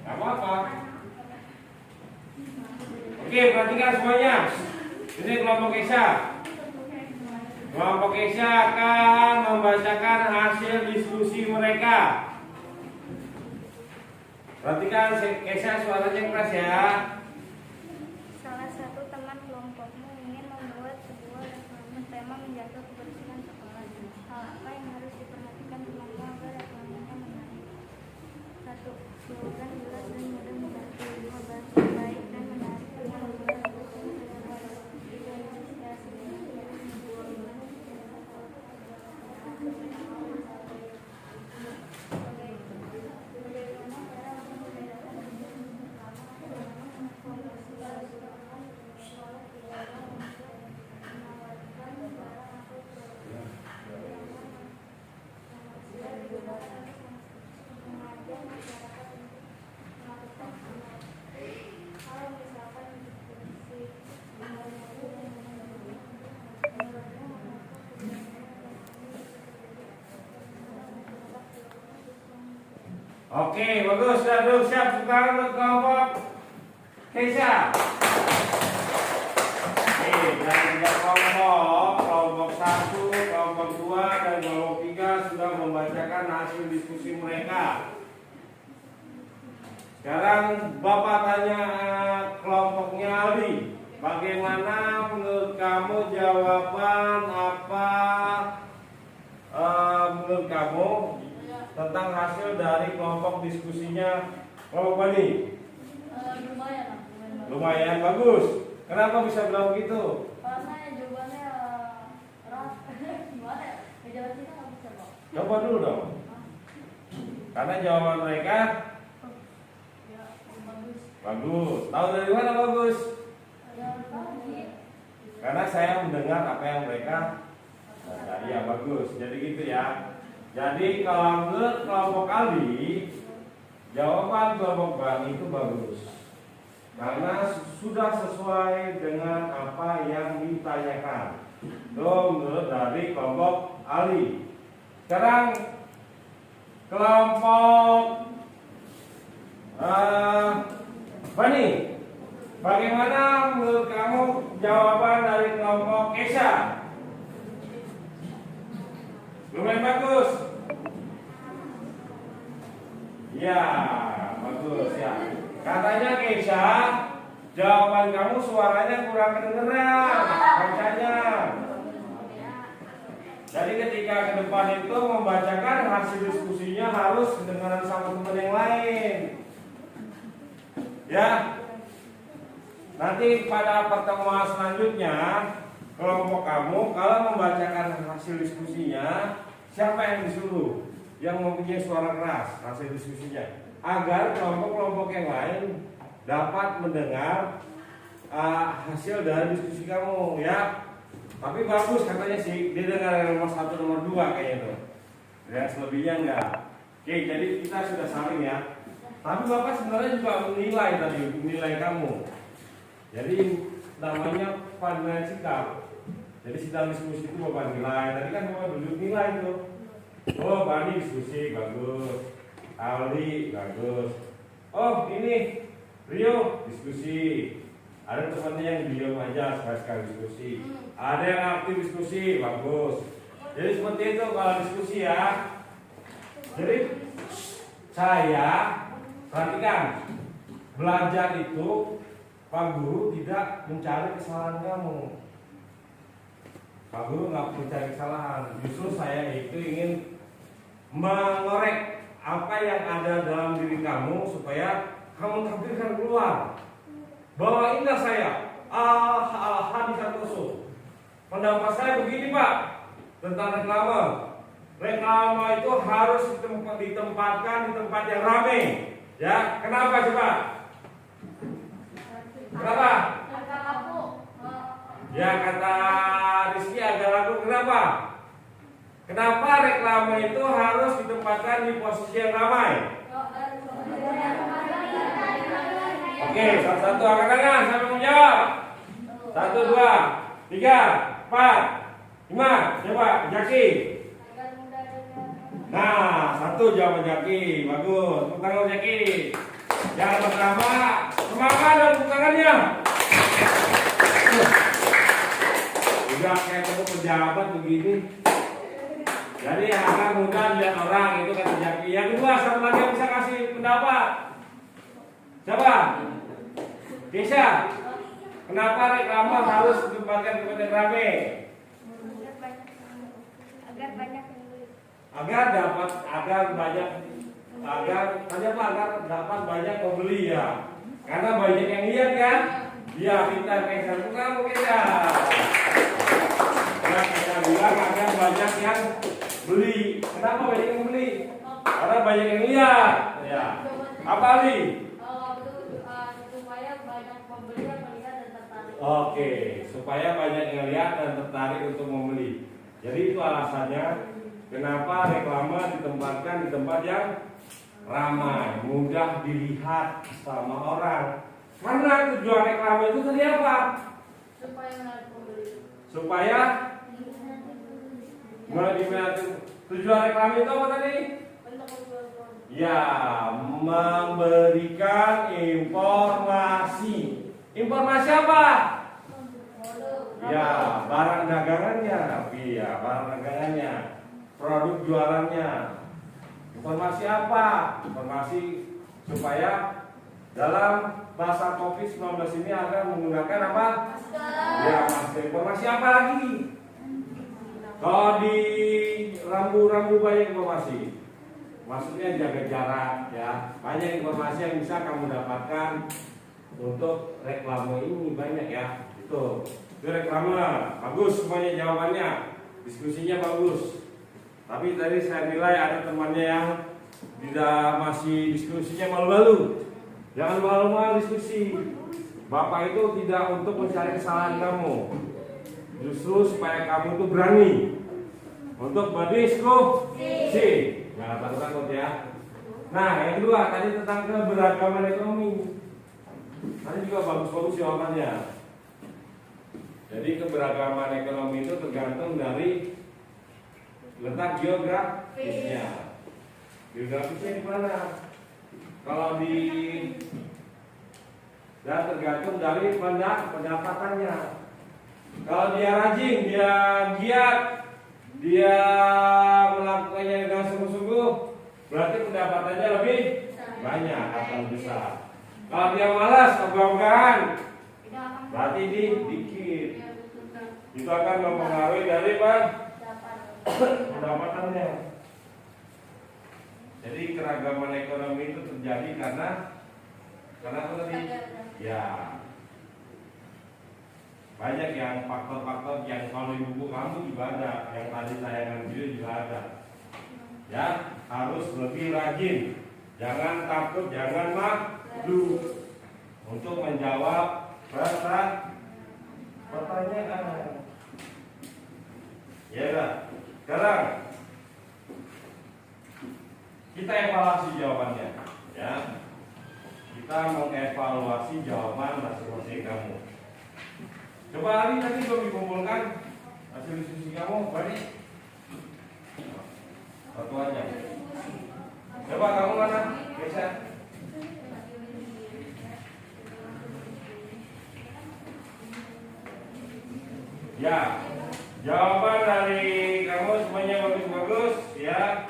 Gak apa-apa. Oke, perhatikan semuanya. Ini kelompok Esa. Kelompok Kesha akan membacakan hasil diskusi mereka. Perhatikan Kesha, suaranya keras ya. Salah satu teman kelompokmu ingin membuat sebuah reklame tema menjaga kebersihan sekolah. Hal apa yang harus diperhatikan temanmu agar reklamenya menarik? 1. Slogan jelas dan mudah mengerti. 2. Bahasa baik dan menarik dengan menggunakan kata sederhana. 3. Inspirasi dengan cara bagaimana cara membedakan reklame komersial sekolah tidak untuk menawarkan barang atau produk komersial digunakan mengajak masyarakat untuk melakukan hal misalkan diskusi mengenai dan menunjukkan menurutmu mengapa kebijakan Oke, bagus. Sudah siap sekarang untuk kelompok Kesha. Oke, dan tiga kelompok 1, kelompok 2, dan kelompok 3 sudah membacakan hasil diskusi mereka. Sekarang Bapak tanya kelompoknya Aldi, bagaimana menurut kamu jawaban apa menurut kamu tentang hasil dari kelompok diskusinya kelompok Bani? Lumayan lah, Lumayan bagus. Kenapa bisa bilang begitu? karena jawabannya ras gimana ya? Jawaban kita nggak bisa kok. Coba dulu dong. Karena jawaban mereka Ya bagus. bagus. Tahu dari mana bagus? Ya tadi. Karena saya mendengar apa yang mereka baca. Iya bagus. Jadi gitu ya. Jadi kalau menurut kelompok Aldi, jawaban kelompok Bani itu bagus. Karena sudah sesuai dengan apa yang ditanyakan. Itu menurut dari kelompok Aldi. Sekarang kelompok Bani, bagaimana menurut kamu jawaban dari kelompok Kesha? Lumayan bagus. Ya, bagus ya. Katanya Kesha, jawaban kamu suaranya kurang kedengeran, bacanya. Jadi ketika ke depan itu membacakan hasil diskusinya harus kedengaran sama teman yang lain. Ya. Nanti pada pertemuan selanjutnya kelompok kamu kalau membacakan hasil diskusinya, siapa yang disuruh? Yang mempunyai suara keras hasil diskusinya, agar kelompok-kelompok yang lain dapat mendengar hasil dari diskusi kamu, ya. Tapi bagus katanya sih, didengar nomor 1, nomor 2 kayaknya tuh. Ya, selebihnya enggak. Oke, jadi kita sudah saling ya. Tapi Bapak sebenarnya juga menilai kamu. Jadi namanya pandangan sikap. Jadi sidang diskusi itu Bapak nilai. Tadi kan Bapak duduk nilai tuh. Oh, Bani diskusi bagus. Aldi bagus. Oh, ini Rio diskusi. Ada temannya yang diam aja sekali-sekali diskusi. Ada yang aktif diskusi, bagus. Jadi seperti itu kalau diskusi ya. Jadi saya perhatikan, belajar itu Pak Guru tidak mencari kesalahan kamu. Pak Guru nggak mencari kesalahan. Justru saya itu ingin mengorek apa yang ada dalam diri kamu supaya kamu tampilkan keluar. Bahwa indah saya, hadis rasul. Pendapat saya begini Pak, tentang reklame. Reklame itu harus ditempatkan di tempat yang ramai. Ya, kenapa coba? Kenapa? Ya kata Rizky agak ragu, kenapa? Kenapa reklame itu harus ditempatkan di posisi yang ramai? Oke, satu angkat tangan, siapa yang mau jawab? 1, 2, 3, 4, 5, coba Jaki. Nah, 1 jawaban Jaki, bagus. Tepuk tangan Jaki. Yang pertama, semangat dong tepuk tangannya. Udah kayak tepuk pejabat begini. Jadi akan mudah dilihat orang, itu kata Jaki. Yang kedua, satu lagi yang bisa kasih pendapat. Siapa? Kisha. Kenapa reklame harus ditempatkan di tempat rame? Agar banyak yang beli. Agar dapat banyak pembeli ya. Karena banyak yang lihat kan? Iya, kita kayak kamu kita. Nah, kita bilang agar banyak yang beli. Kenapa banyak yang beli? Karena banyak yang lihat. Ya. Apa Ali? Supaya banyak pembeli yang melihat dan tertarik. Oke, supaya banyak yang lihat dan tertarik untuk membeli. Jadi itu alasannya kenapa reklame ditempatkan di tempat yang ramai, mudah dilihat sama orang. Karena tujuan reklame itu tadi apa? Supaya menarik pembeli. Supaya diminati. Tujuan reklame itu apa tadi? Untuk menjual produk. Ya, memberikan informasi. Informasi apa? Ya, barang dagangannya. Iya, barang dagangannya. Produk jualannya. Informasi apa? Informasi supaya dalam masa COVID-19 ini akan menggunakan apa? Ya, masker. Informasi apa lagi? Kalau di rambu-rambu banyak informasi. Maksudnya jaga jarak ya. Banyak informasi yang bisa kamu dapatkan untuk reklame ini banyak ya. Itu reklame bagus semuanya jawabannya. Diskusinya bagus. Tapi tadi saya nilai ada temannya yang tidak masih diskusinya malu-malu. Jangan malu-malu diskusi. Bapak itu tidak untuk mencari kesalahan kamu. Justru supaya kamu itu berani untuk berdiskusi. Jangan takut-takut ya. Nah, yang kedua tadi tentang keberagaman ekonomi. Tadi juga bagus-bagus jawabannya. Jadi keberagaman ekonomi itu tergantung dari letak geografisnya. Geografisnya di mana? Kalau di dan tergantung dari pendapatannya. Kalau dia rajin, dia giat, dia melakukannya dengan sungguh-sungguh, berarti pendapatannya lebih banyak atau besar. Kalau dia malas, ogah-ogahan, berarti dikit. Itu akan mempengaruhi dari pendapatannya. Jadi keragaman ekonomi itu terjadi karena apa tadi? Ya, banyak yang faktor-faktor yang kalau di buku kamu juga ada, yang tadi tayangan video juga ada. Ya, harus lebih rajin, jangan takut, jangan malu untuk menjawab pertanyaan. Ya udah, sekarang kita evaluasi jawabannya, ya. Kita mengevaluasi jawaban masing-masing kamu. Coba Ali tadi belum dikumpulkan hasil diskusi kamu, balik. Satu aja. Coba kamu mana? Bisa. Ya, jawaban dari kamu semuanya bagus-bagus, ya.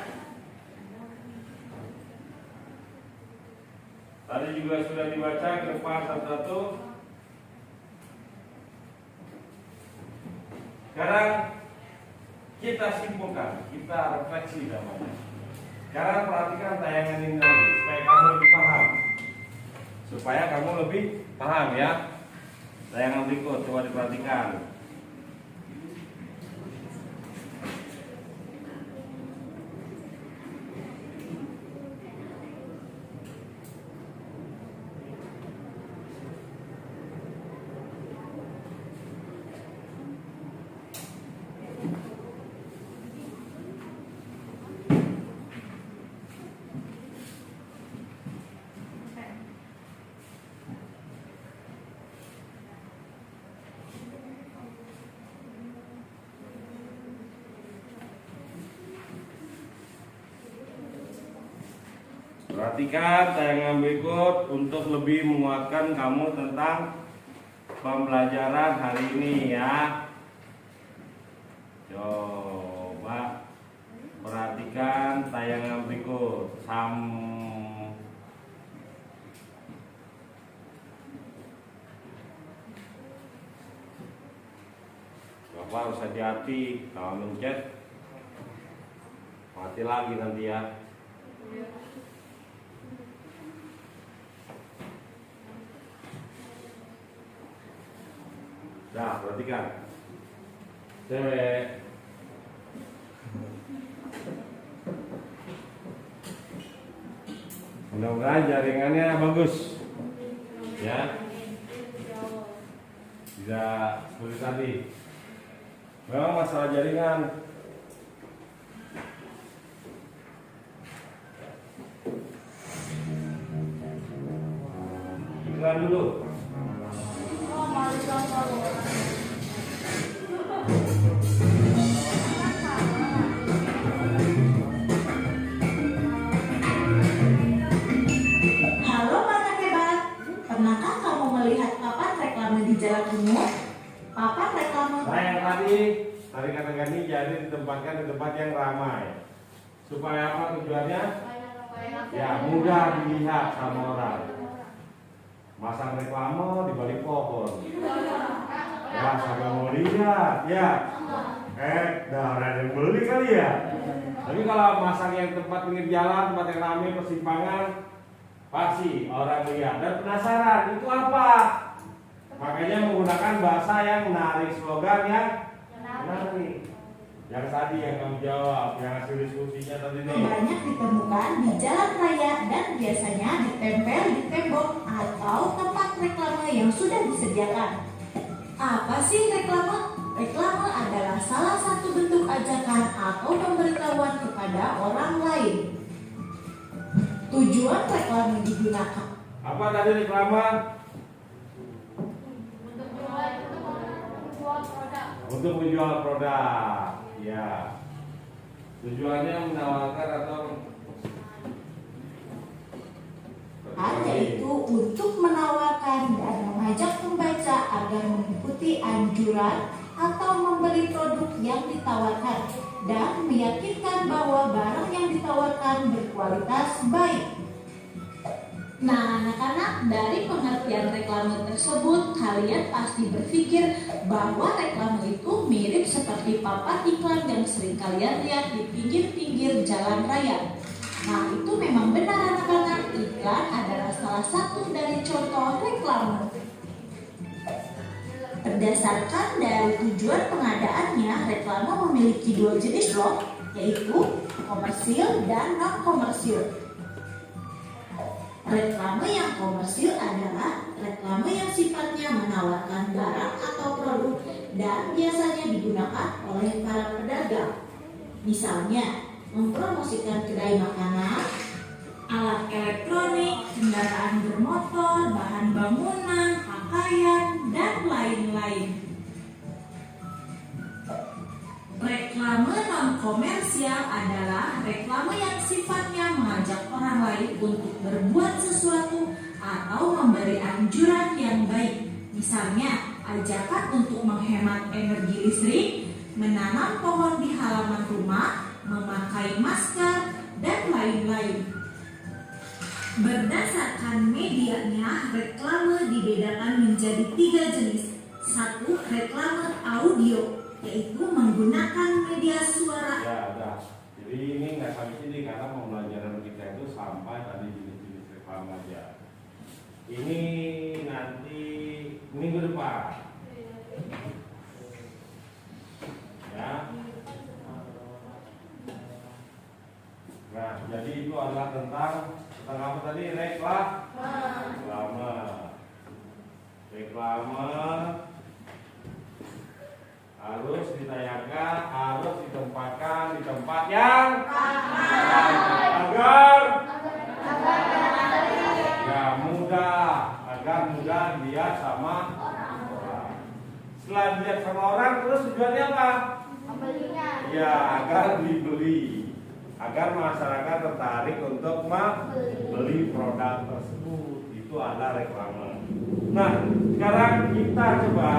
Tadi juga sudah dibaca ke depan satu-satu. Sekarang kita simpulkan, kita refleksi namanya. Sekarang perhatikan tayangan ini lagi, supaya kamu lebih paham. Supaya kamu lebih paham ya. Tayangan berikut coba diperhatikan. Perhatikan tayangan berikut untuk lebih menguatkan kamu tentang pembelajaran hari ini ya. Coba perhatikan tayangan berikut. Bapak harus hati-hati kalau mencet, mati lagi nanti ya. Dah, perhatikan. Cewek. Mudah-mudahan jaringannya bagus. Ya. Tidak seperti tadi. Memang masalah jaringan. Iklan dulu. Halo anak hebat, pernahkah kamu melihat papan reklame di jalan umum? Papan reklame Nah, yang tadi katakan ini jadi ditempatkan di tempat yang ramai. Supaya apa tujuannya? Ya, mudah dilihat sama orang. Masang reklame di balik pohon. Ya, siapa mau lihat? Ya. Dah ada yang beli kali ya. Tapi kalau masang yang tempat pinggir jalan, tempat yang ramai, persimpangan, pasti orang lihat dan penasaran itu apa. Makanya menggunakan bahasa yang menarik, slogan yang menarik. Yang tadi yang kamu jawab, yang hasil diskusinya tadi nih. banyak ditemukan di jalan raya dan biasanya ditempel di tembok atau tempat reklame yang sudah disediakan. Apa sih reklame? Reklame adalah salah satu bentuk ajakan atau pemberitahuan kepada orang lain. Tujuan reklame digunakan Apa tadi reklame? Untuk menjual produk. Ya. Tujuannya menawarkan atau yaitu untuk menawarkan dan mengajak pembaca agar mengikuti anjuran atau membeli produk yang ditawarkan dan meyakinkan bahwa barang yang ditawarkan berkualitas baik. Nah, anak-anak, dari pengertian reklame tersebut, kalian pasti berpikir bahwa reklame itu mirip seperti papan iklan yang sering kalian lihat di pinggir-pinggir jalan raya. Nah, itu memang benar anak-anak, iklan adalah salah satu dari contoh reklame. Berdasarkan dari tujuan pengadaannya, reklame memiliki dua jenis loh, yaitu komersil dan non-komersil. Reklame yang komersil adalah reklame yang sifatnya menawarkan barang atau produk dan biasanya digunakan oleh para pedagang. Misalnya, mempromosikan kedai makanan, alat elektronik, kendaraan bermotor, bahan bangunan, pakaian, dan lain-lain. Reklame non-komersial adalah reklame yang sifatnya mengajak orang lain untuk berbuat sesuatu atau memberi anjuran yang baik. Misalnya, ajakan untuk menghemat energi listrik, menanam pohon di halaman rumah, memakai masker, dan lain-lain. Berdasarkan medianya, reklame dibedakan menjadi 3 jenis. 1. Reklame audio, yaitu menggunakan media suara. Ya, udah. Jadi ini nggak sampai sini karena pembelajaran kita itu sampai tadi jenis-jenis reklame aja. Ini nanti minggu depan. Ya. Nah, jadi itu adalah tentang apa tadi? Reklame. Harus ditayangkan, harus ditempatkan di tempat yang agar mudah dilihat sama orang. Setelah dilihat sama orang, terus tujuannya apa? Ya, agar dibeli, agar masyarakat tertarik untuk membeli produk tersebut. Itu adalah reklame. Nah, sekarang kita coba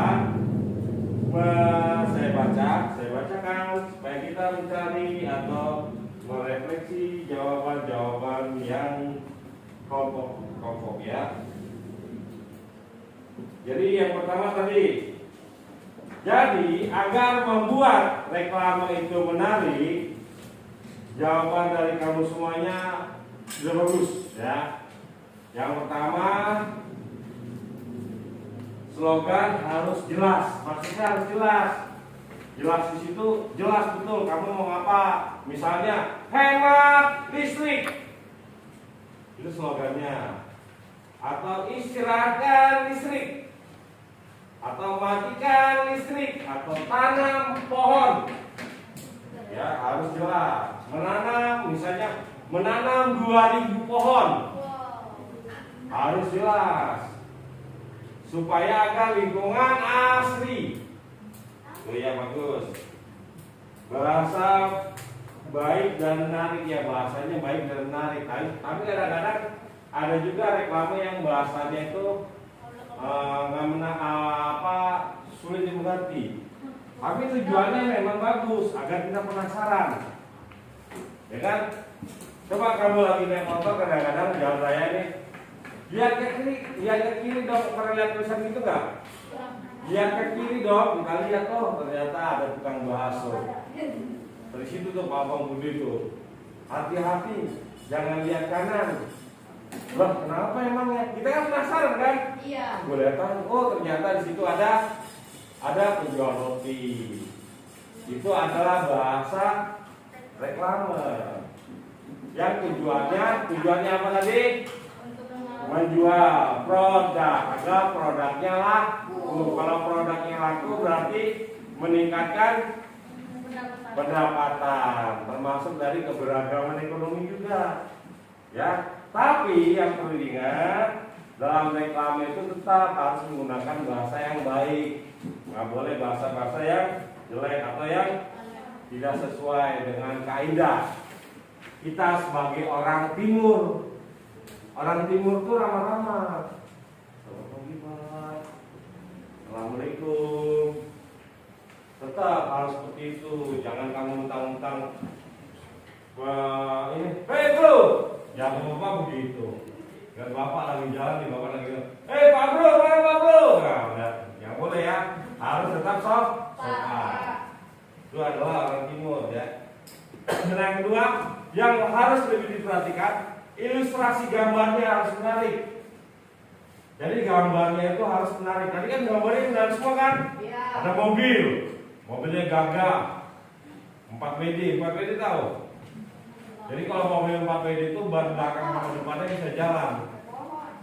saya baca bacakan supaya kita mencari atau merefleksi jawaban-jawaban yang kelompok ya. Jadi yang pertama tadi, jadi agar membuat reklame itu menarik, jawaban dari kamu semuanya sudah bagus ya. Yang pertama, slogan harus jelas, maksudnya harus jelas. Jelas di situ, jelas betul kamu mau apa. Misalnya hemat listrik, itu slogannya. Atau istirahatkan listrik, atau matikan listrik, atau tanam pohon. Ya harus jelas. Menanam, misalnya menanam 2000 pohon, harus jelas. Supaya agar lingkungan asri. Oh ya bagus. Bahasa baik dan menarik ya, bahasanya baik dan menarik. Tapi kadang-kadang ada juga reklame yang bahasanya itu sulit dimengerti. Tapi tujuannya memang bagus agar kita penasaran. Ya kan? Coba kamu lagi naik motor kadang-kadang jalan raya nih. Lihat ke kiri dong, pernah lihat tulisan gitu nggak? Lihat ke kiri dong, kita lihat ternyata ada tukang bakso. Dari situ tuh Pak Bang Budi tuh, hati-hati, jangan lihat kanan. Loh, kenapa emangnya? Kita kan penasaran kan? Iya. Gue lihat ternyata di situ ada penjual roti. Itu adalah bahasa reklame. Yang tujuannya apa tadi? Menjual produk agar produknya laku. Kalau produknya laku berarti meningkatkan pendapatan, termasuk dari keberagaman ekonomi juga. Ya, tapi yang perlu diingat dalam reklame itu tetap harus menggunakan bahasa yang baik. Nggak boleh bahasa-bahasa yang jelek atau yang tidak sesuai dengan kaidah. Kita sebagai orang timur. Orang timur tuh ramah-ramah. Assalamualaikum. Tetap harus seperti itu. Jangan kamu mentang-mentang hei bro, jangan bapak begitu. Dan bapak lagi jalan nih, bapak lagi hei Pak Bro, mana Pak Bro? Nah, udah, yang boleh ya. Harus tetap sopan. Itu adalah orang timur ya. Dan yang kedua, yang harus lebih diperhatikan, ilustrasi gambarnya harus menarik. Jadi gambarnya itu harus menarik. Tadi kan gambarnya menarik semua kan? Iya. Ada mobilnya gagah, 4WD tahu? Jadi kalau mobil 4WD itu ban belakang sama depannya bisa jalan.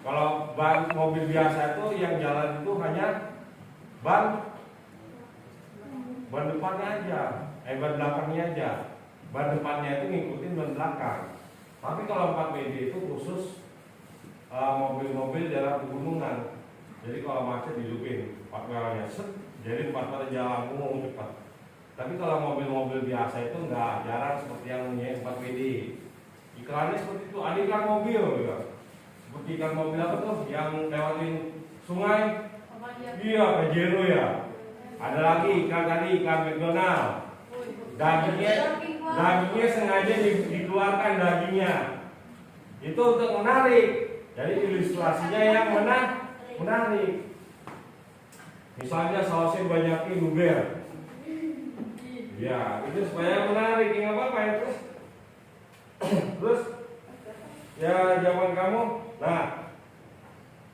Kalau ban mobil biasa itu yang jalan itu hanya ban depannya aja, ban belakangnya aja. Ban depannya itu ngikutin ban belakang. Tapi kalau 4WD itu khusus mobil-mobil dalam pegunungan. Jadi kalau macet dihidupin 4W-nya jadi 4W jalan cepat. Tapi kalau mobil-mobil biasa itu enggak, jarang seperti yang punya 4WD. Iklannya seperti itu, ada iklan mobil ya. Seperti iklan mobil apa tuh yang lewatin sungai? Iya, Pajero ya. Ada lagi iklan tadi, iklan McDonald. Dagingnya sengaja dikeluarkan dagingnya. Itu untuk menarik. Jadi ilustrasinya yang menarik. Misalnya sausnya banyakin luber. Ya, itu supaya menarik. Nggak apa-apa itu. Terus ya zaman kamu. Nah,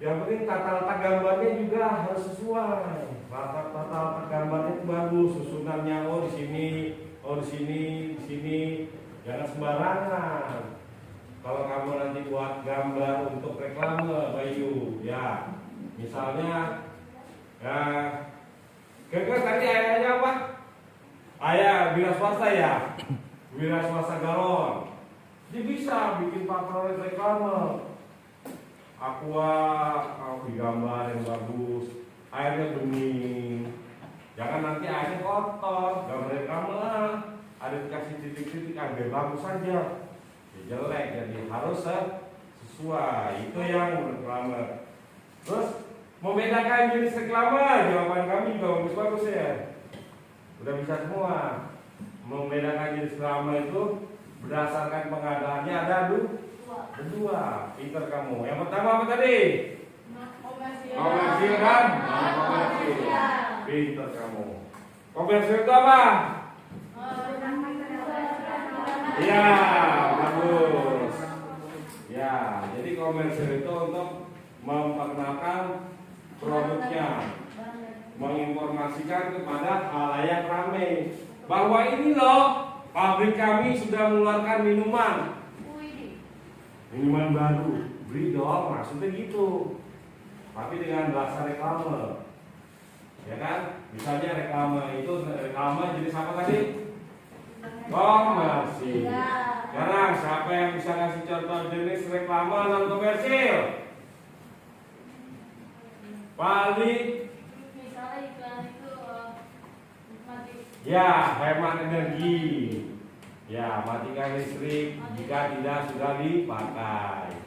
yang penting tata letak gambarnya juga harus sesuai. Tata letak gambarnya itu bagus. Susunannya di sini, di sini. Jangan sembarangan. Kalau kamu nanti buat gambar untuk reklame Bayu, ya, misalnya, ya, kira-kira tadi ayahnya apa? Ayah wira swasta ya, wira swasta galon. Dia bisa bikin patrolit reklame. Aqua, digambar yang bagus, airnya bening. Jangan nanti airnya kotor, gambar reklame ada dikasih titik-titik agar bagus saja. Jelek, jadi harus sesuai. Itu yang reklame. Terus membedakan jenis reklame, jawaban kami juga bagus-bagus ya. Udah bisa semua. Membedakan jenis kerama itu berdasarkan pengadaannya ada dua. Pinter kamu. Yang pertama apa tadi? Komersil kan? Komersil. Pinter kamu. Komersil itu apa? Iya, bagus. Ya, jadi komersil itu untuk memperkenalkan produknya, menginformasikan kepada halayak ramai bahwa ini loh pabrik kami sudah mengeluarkan minuman baru, beli dong, maksudnya gitu. Tapi dengan bahasa reklame, ya kan? Misalnya reklame jenis apa tadi? Komersil. Sekarang siapa yang bisa kasih contoh jenis reklame non komersil? Paling Misalnya iklan itu mati. ya hemat energi. Ya, matikan listrik jika tidak sudah dipakai.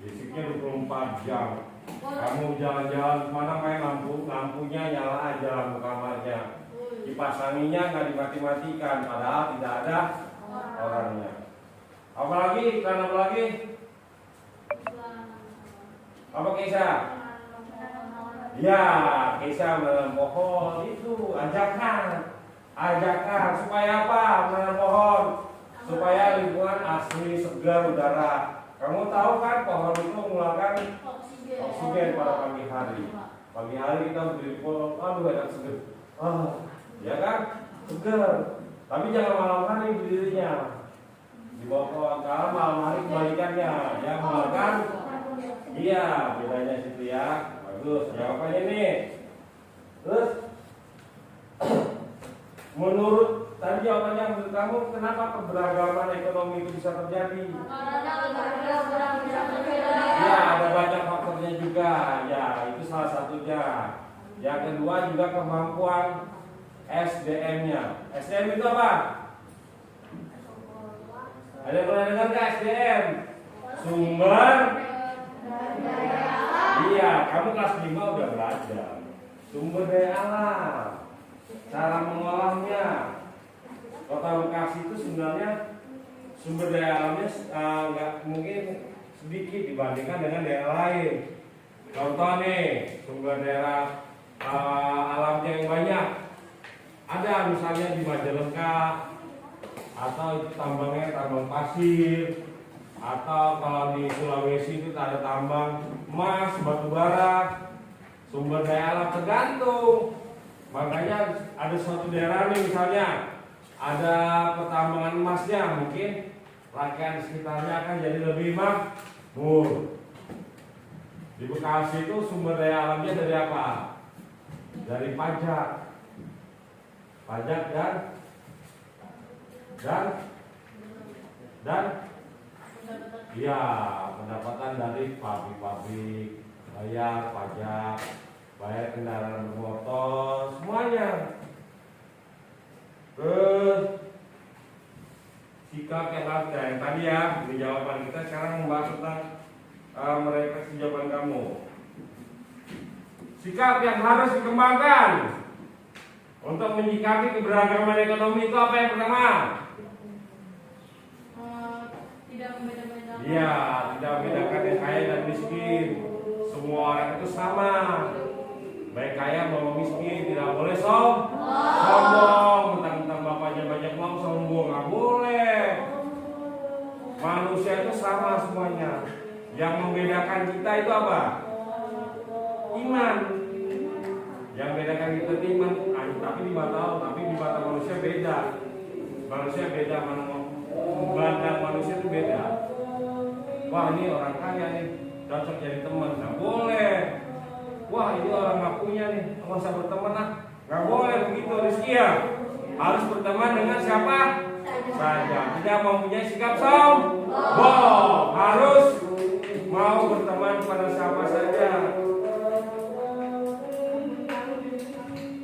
Listriknya 24 jam. Kamu jalan-jalan kemana main lampunya nyala aja lampu kamarnya. Dipasanginya nggak dimati-matikan, padahal tidak ada orangnya. Apalagi iklan apa lagi? Apa Kisah? Ya, Kisah menanam pohon itu ajakan supaya apa? Menanam pohon supaya lingkungan asli segar udara. Kamu tahu kan pohon itu mengeluarkan oksigen pada pagi hari. Pagi hari kita berdiri di pohon, aduh enak segar. Ya kan? Segar. Tapi jangan malam hari berdirinya. Di bawah pohon, karena malam hari kebalikannya. Ya mengeluarkan. Iya, bedanya situ ya. Bagus, jawabannya nih. Terus menurut tadi jawabannya, menurut kamu kenapa keberagaman ekonomi itu bisa terjadi? Ya, ada banyak faktornya juga. Ya, itu salah satunya. Yang kedua juga kemampuan SDM-nya. SDM itu apa? Ada yang pernah dengar nggak SDM? Sumber. Iya, kamu kelas 5 udah belajar. Sumber daya alam, cara mengolahnya. Kota Bekasi itu sebenarnya sumber daya alamnya nggak mungkin sedikit dibandingkan dengan daerah lain. Contoh nih, sumber daerah alamnya yang banyak. Ada misalnya di Majalengka, atau itu tambangnya tambang pasir, atau kalau di Sulawesi itu ada tambang emas, batu bara. Sumber daya alam tergantung. Makanya ada suatu daerah nih misalnya ada pertambangan emasnya, mungkin rakyat sekitarnya akan jadi lebih makmur. Di Bekasi itu sumber daya alamnya dari apa? Dari pajak dan ya pendapatan dari pabrik-pabrik, bayar pajak, bayar kendaraan bermotor, semuanya. Terus sikap yang tadi ya di jawaban kita. Sekarang membahas tentang merefleksi jawaban kamu. Sikap yang harus dikembangkan untuk menyikapi keberagaman ekonomi itu apa yang pertama? Tidak membeda-bedakan. Iya, tidak membedakan yang kaya dan miskin. Semua orang itu sama, baik kaya maupun miskin. Tidak boleh sombong. Tentang bapaknya banyak uang sombong, nggak boleh. Manusia itu sama semuanya. Yang membedakan kita itu apa? Iman. Yang membedakan kita itu iman. Tapi di mata manusia beda. Manusia beda, pandang manusia itu beda. Wah, ini orang kaya nih, cocok jadi teman. Nggak boleh. Wah, ini orang nggak punya nih, nggak usah berteman lah. Nggak boleh begitu, Rizky ya. Harus berteman dengan siapa saja. Tidak mempunyai sikap sombong. Harus mau berteman pada siapa saja.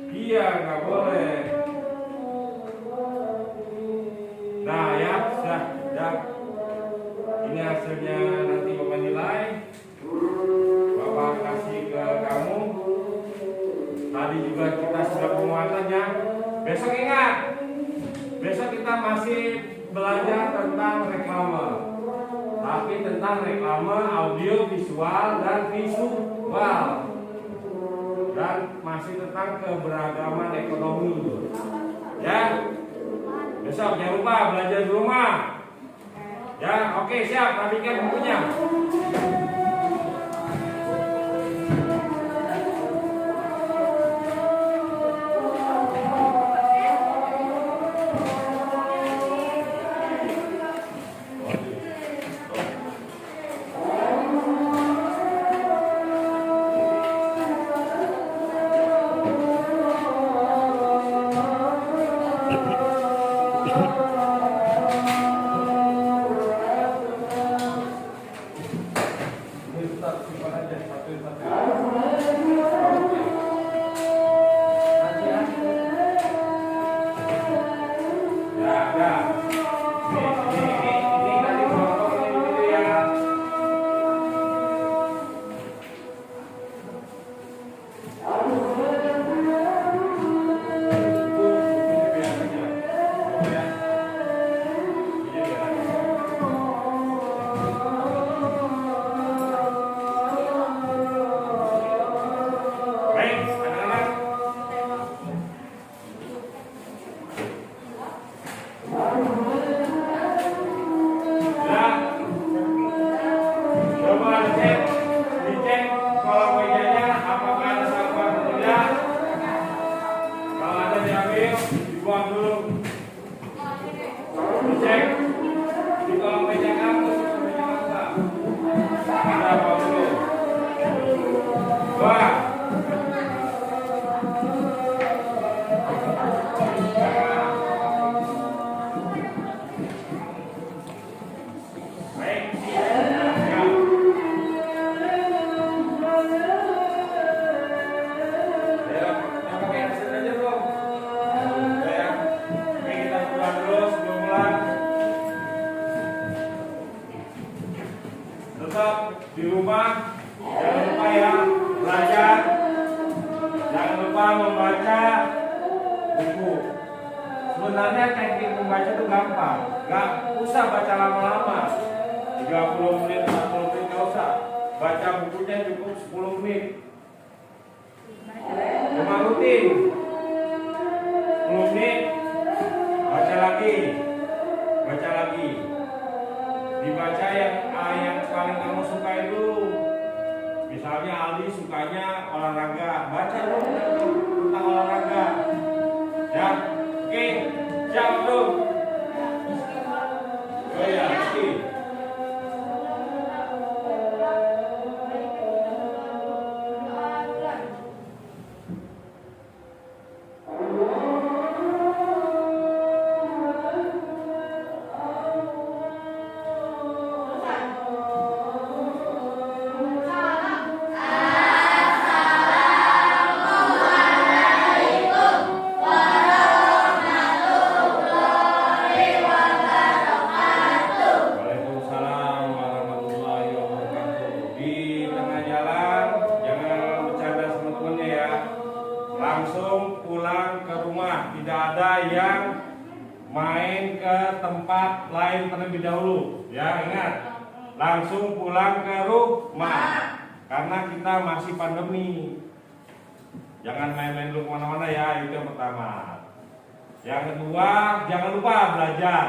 Iya, nggak boleh. Nah ya, sudah. Ini hasilnya nanti Bapak nilai. Bapak kasih ke kamu. Tadi juga kita sudah penguatannya. Besok ingat, besok kita masih belajar tentang reklame, tapi tentang reklame audio, visual, dan visual, dan masih tentang keberagaman ekonomi. Ya, besok jangan lupa belajar di rumah. Ya, oke, siap, rapikan bukunya. Di rumah jangan lupa ya belajar, jangan lupa membaca buku. Sebenarnya teknik membaca itu gampang, nggak usah baca lama-lama, 30 menit, 40 menit nggak usah. Baca bukunya cukup 10 menit. Cuma rutin 10 menit, baca lagi, dibaca yang paling kamu sukai dulu. Misalnya Aldi sukanya olahraga, baca dulu tentang olahraga. Ya, oke, siap dulu. Oh ya, oke. Langsung pulang ke rumah, tidak ada yang main ke tempat lain terlebih dahulu. Ya, ingat, langsung pulang ke rumah karena kita masih pandemi. Jangan main-main dulu kemana-mana ya, itu yang pertama. Yang kedua, jangan lupa belajar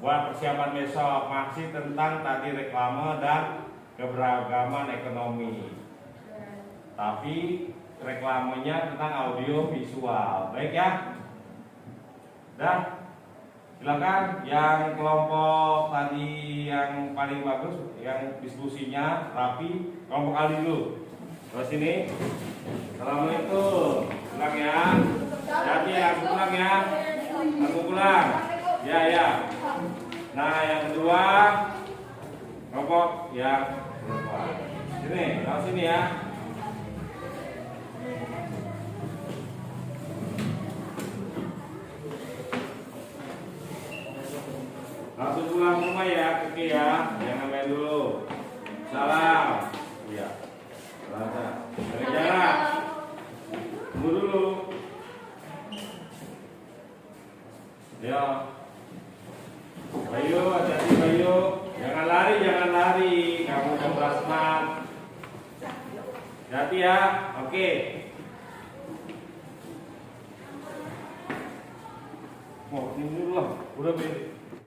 buat persiapan besok, masih tentang tadi reklame dan keberagaman ekonomi. Tapi reklamenya tentang audio visual. Baik ya. Dah. Silakan yang kelompok tadi yang paling bagus, yang diskusinya rapi, kelompok Ali dulu. Terus sini. Assalamualaikum. Pulang ya. Jadi aku pulang ya. Aku pulang. Ya. Nah, yang kedua kelompok yang perempuan. Sini, langsung sini ya. Langsung pulang ke rumah ya, Kiki ya. Jangan main dulu. Salam. Iya. Salam. Dari jarak. Tunggu dulu. Ya. Bayu, hati-hati Bayu. Jangan lari. Kamu udah kelas 6. Hati ya. Oke. Oh, ini dulu lah. Udah, Be.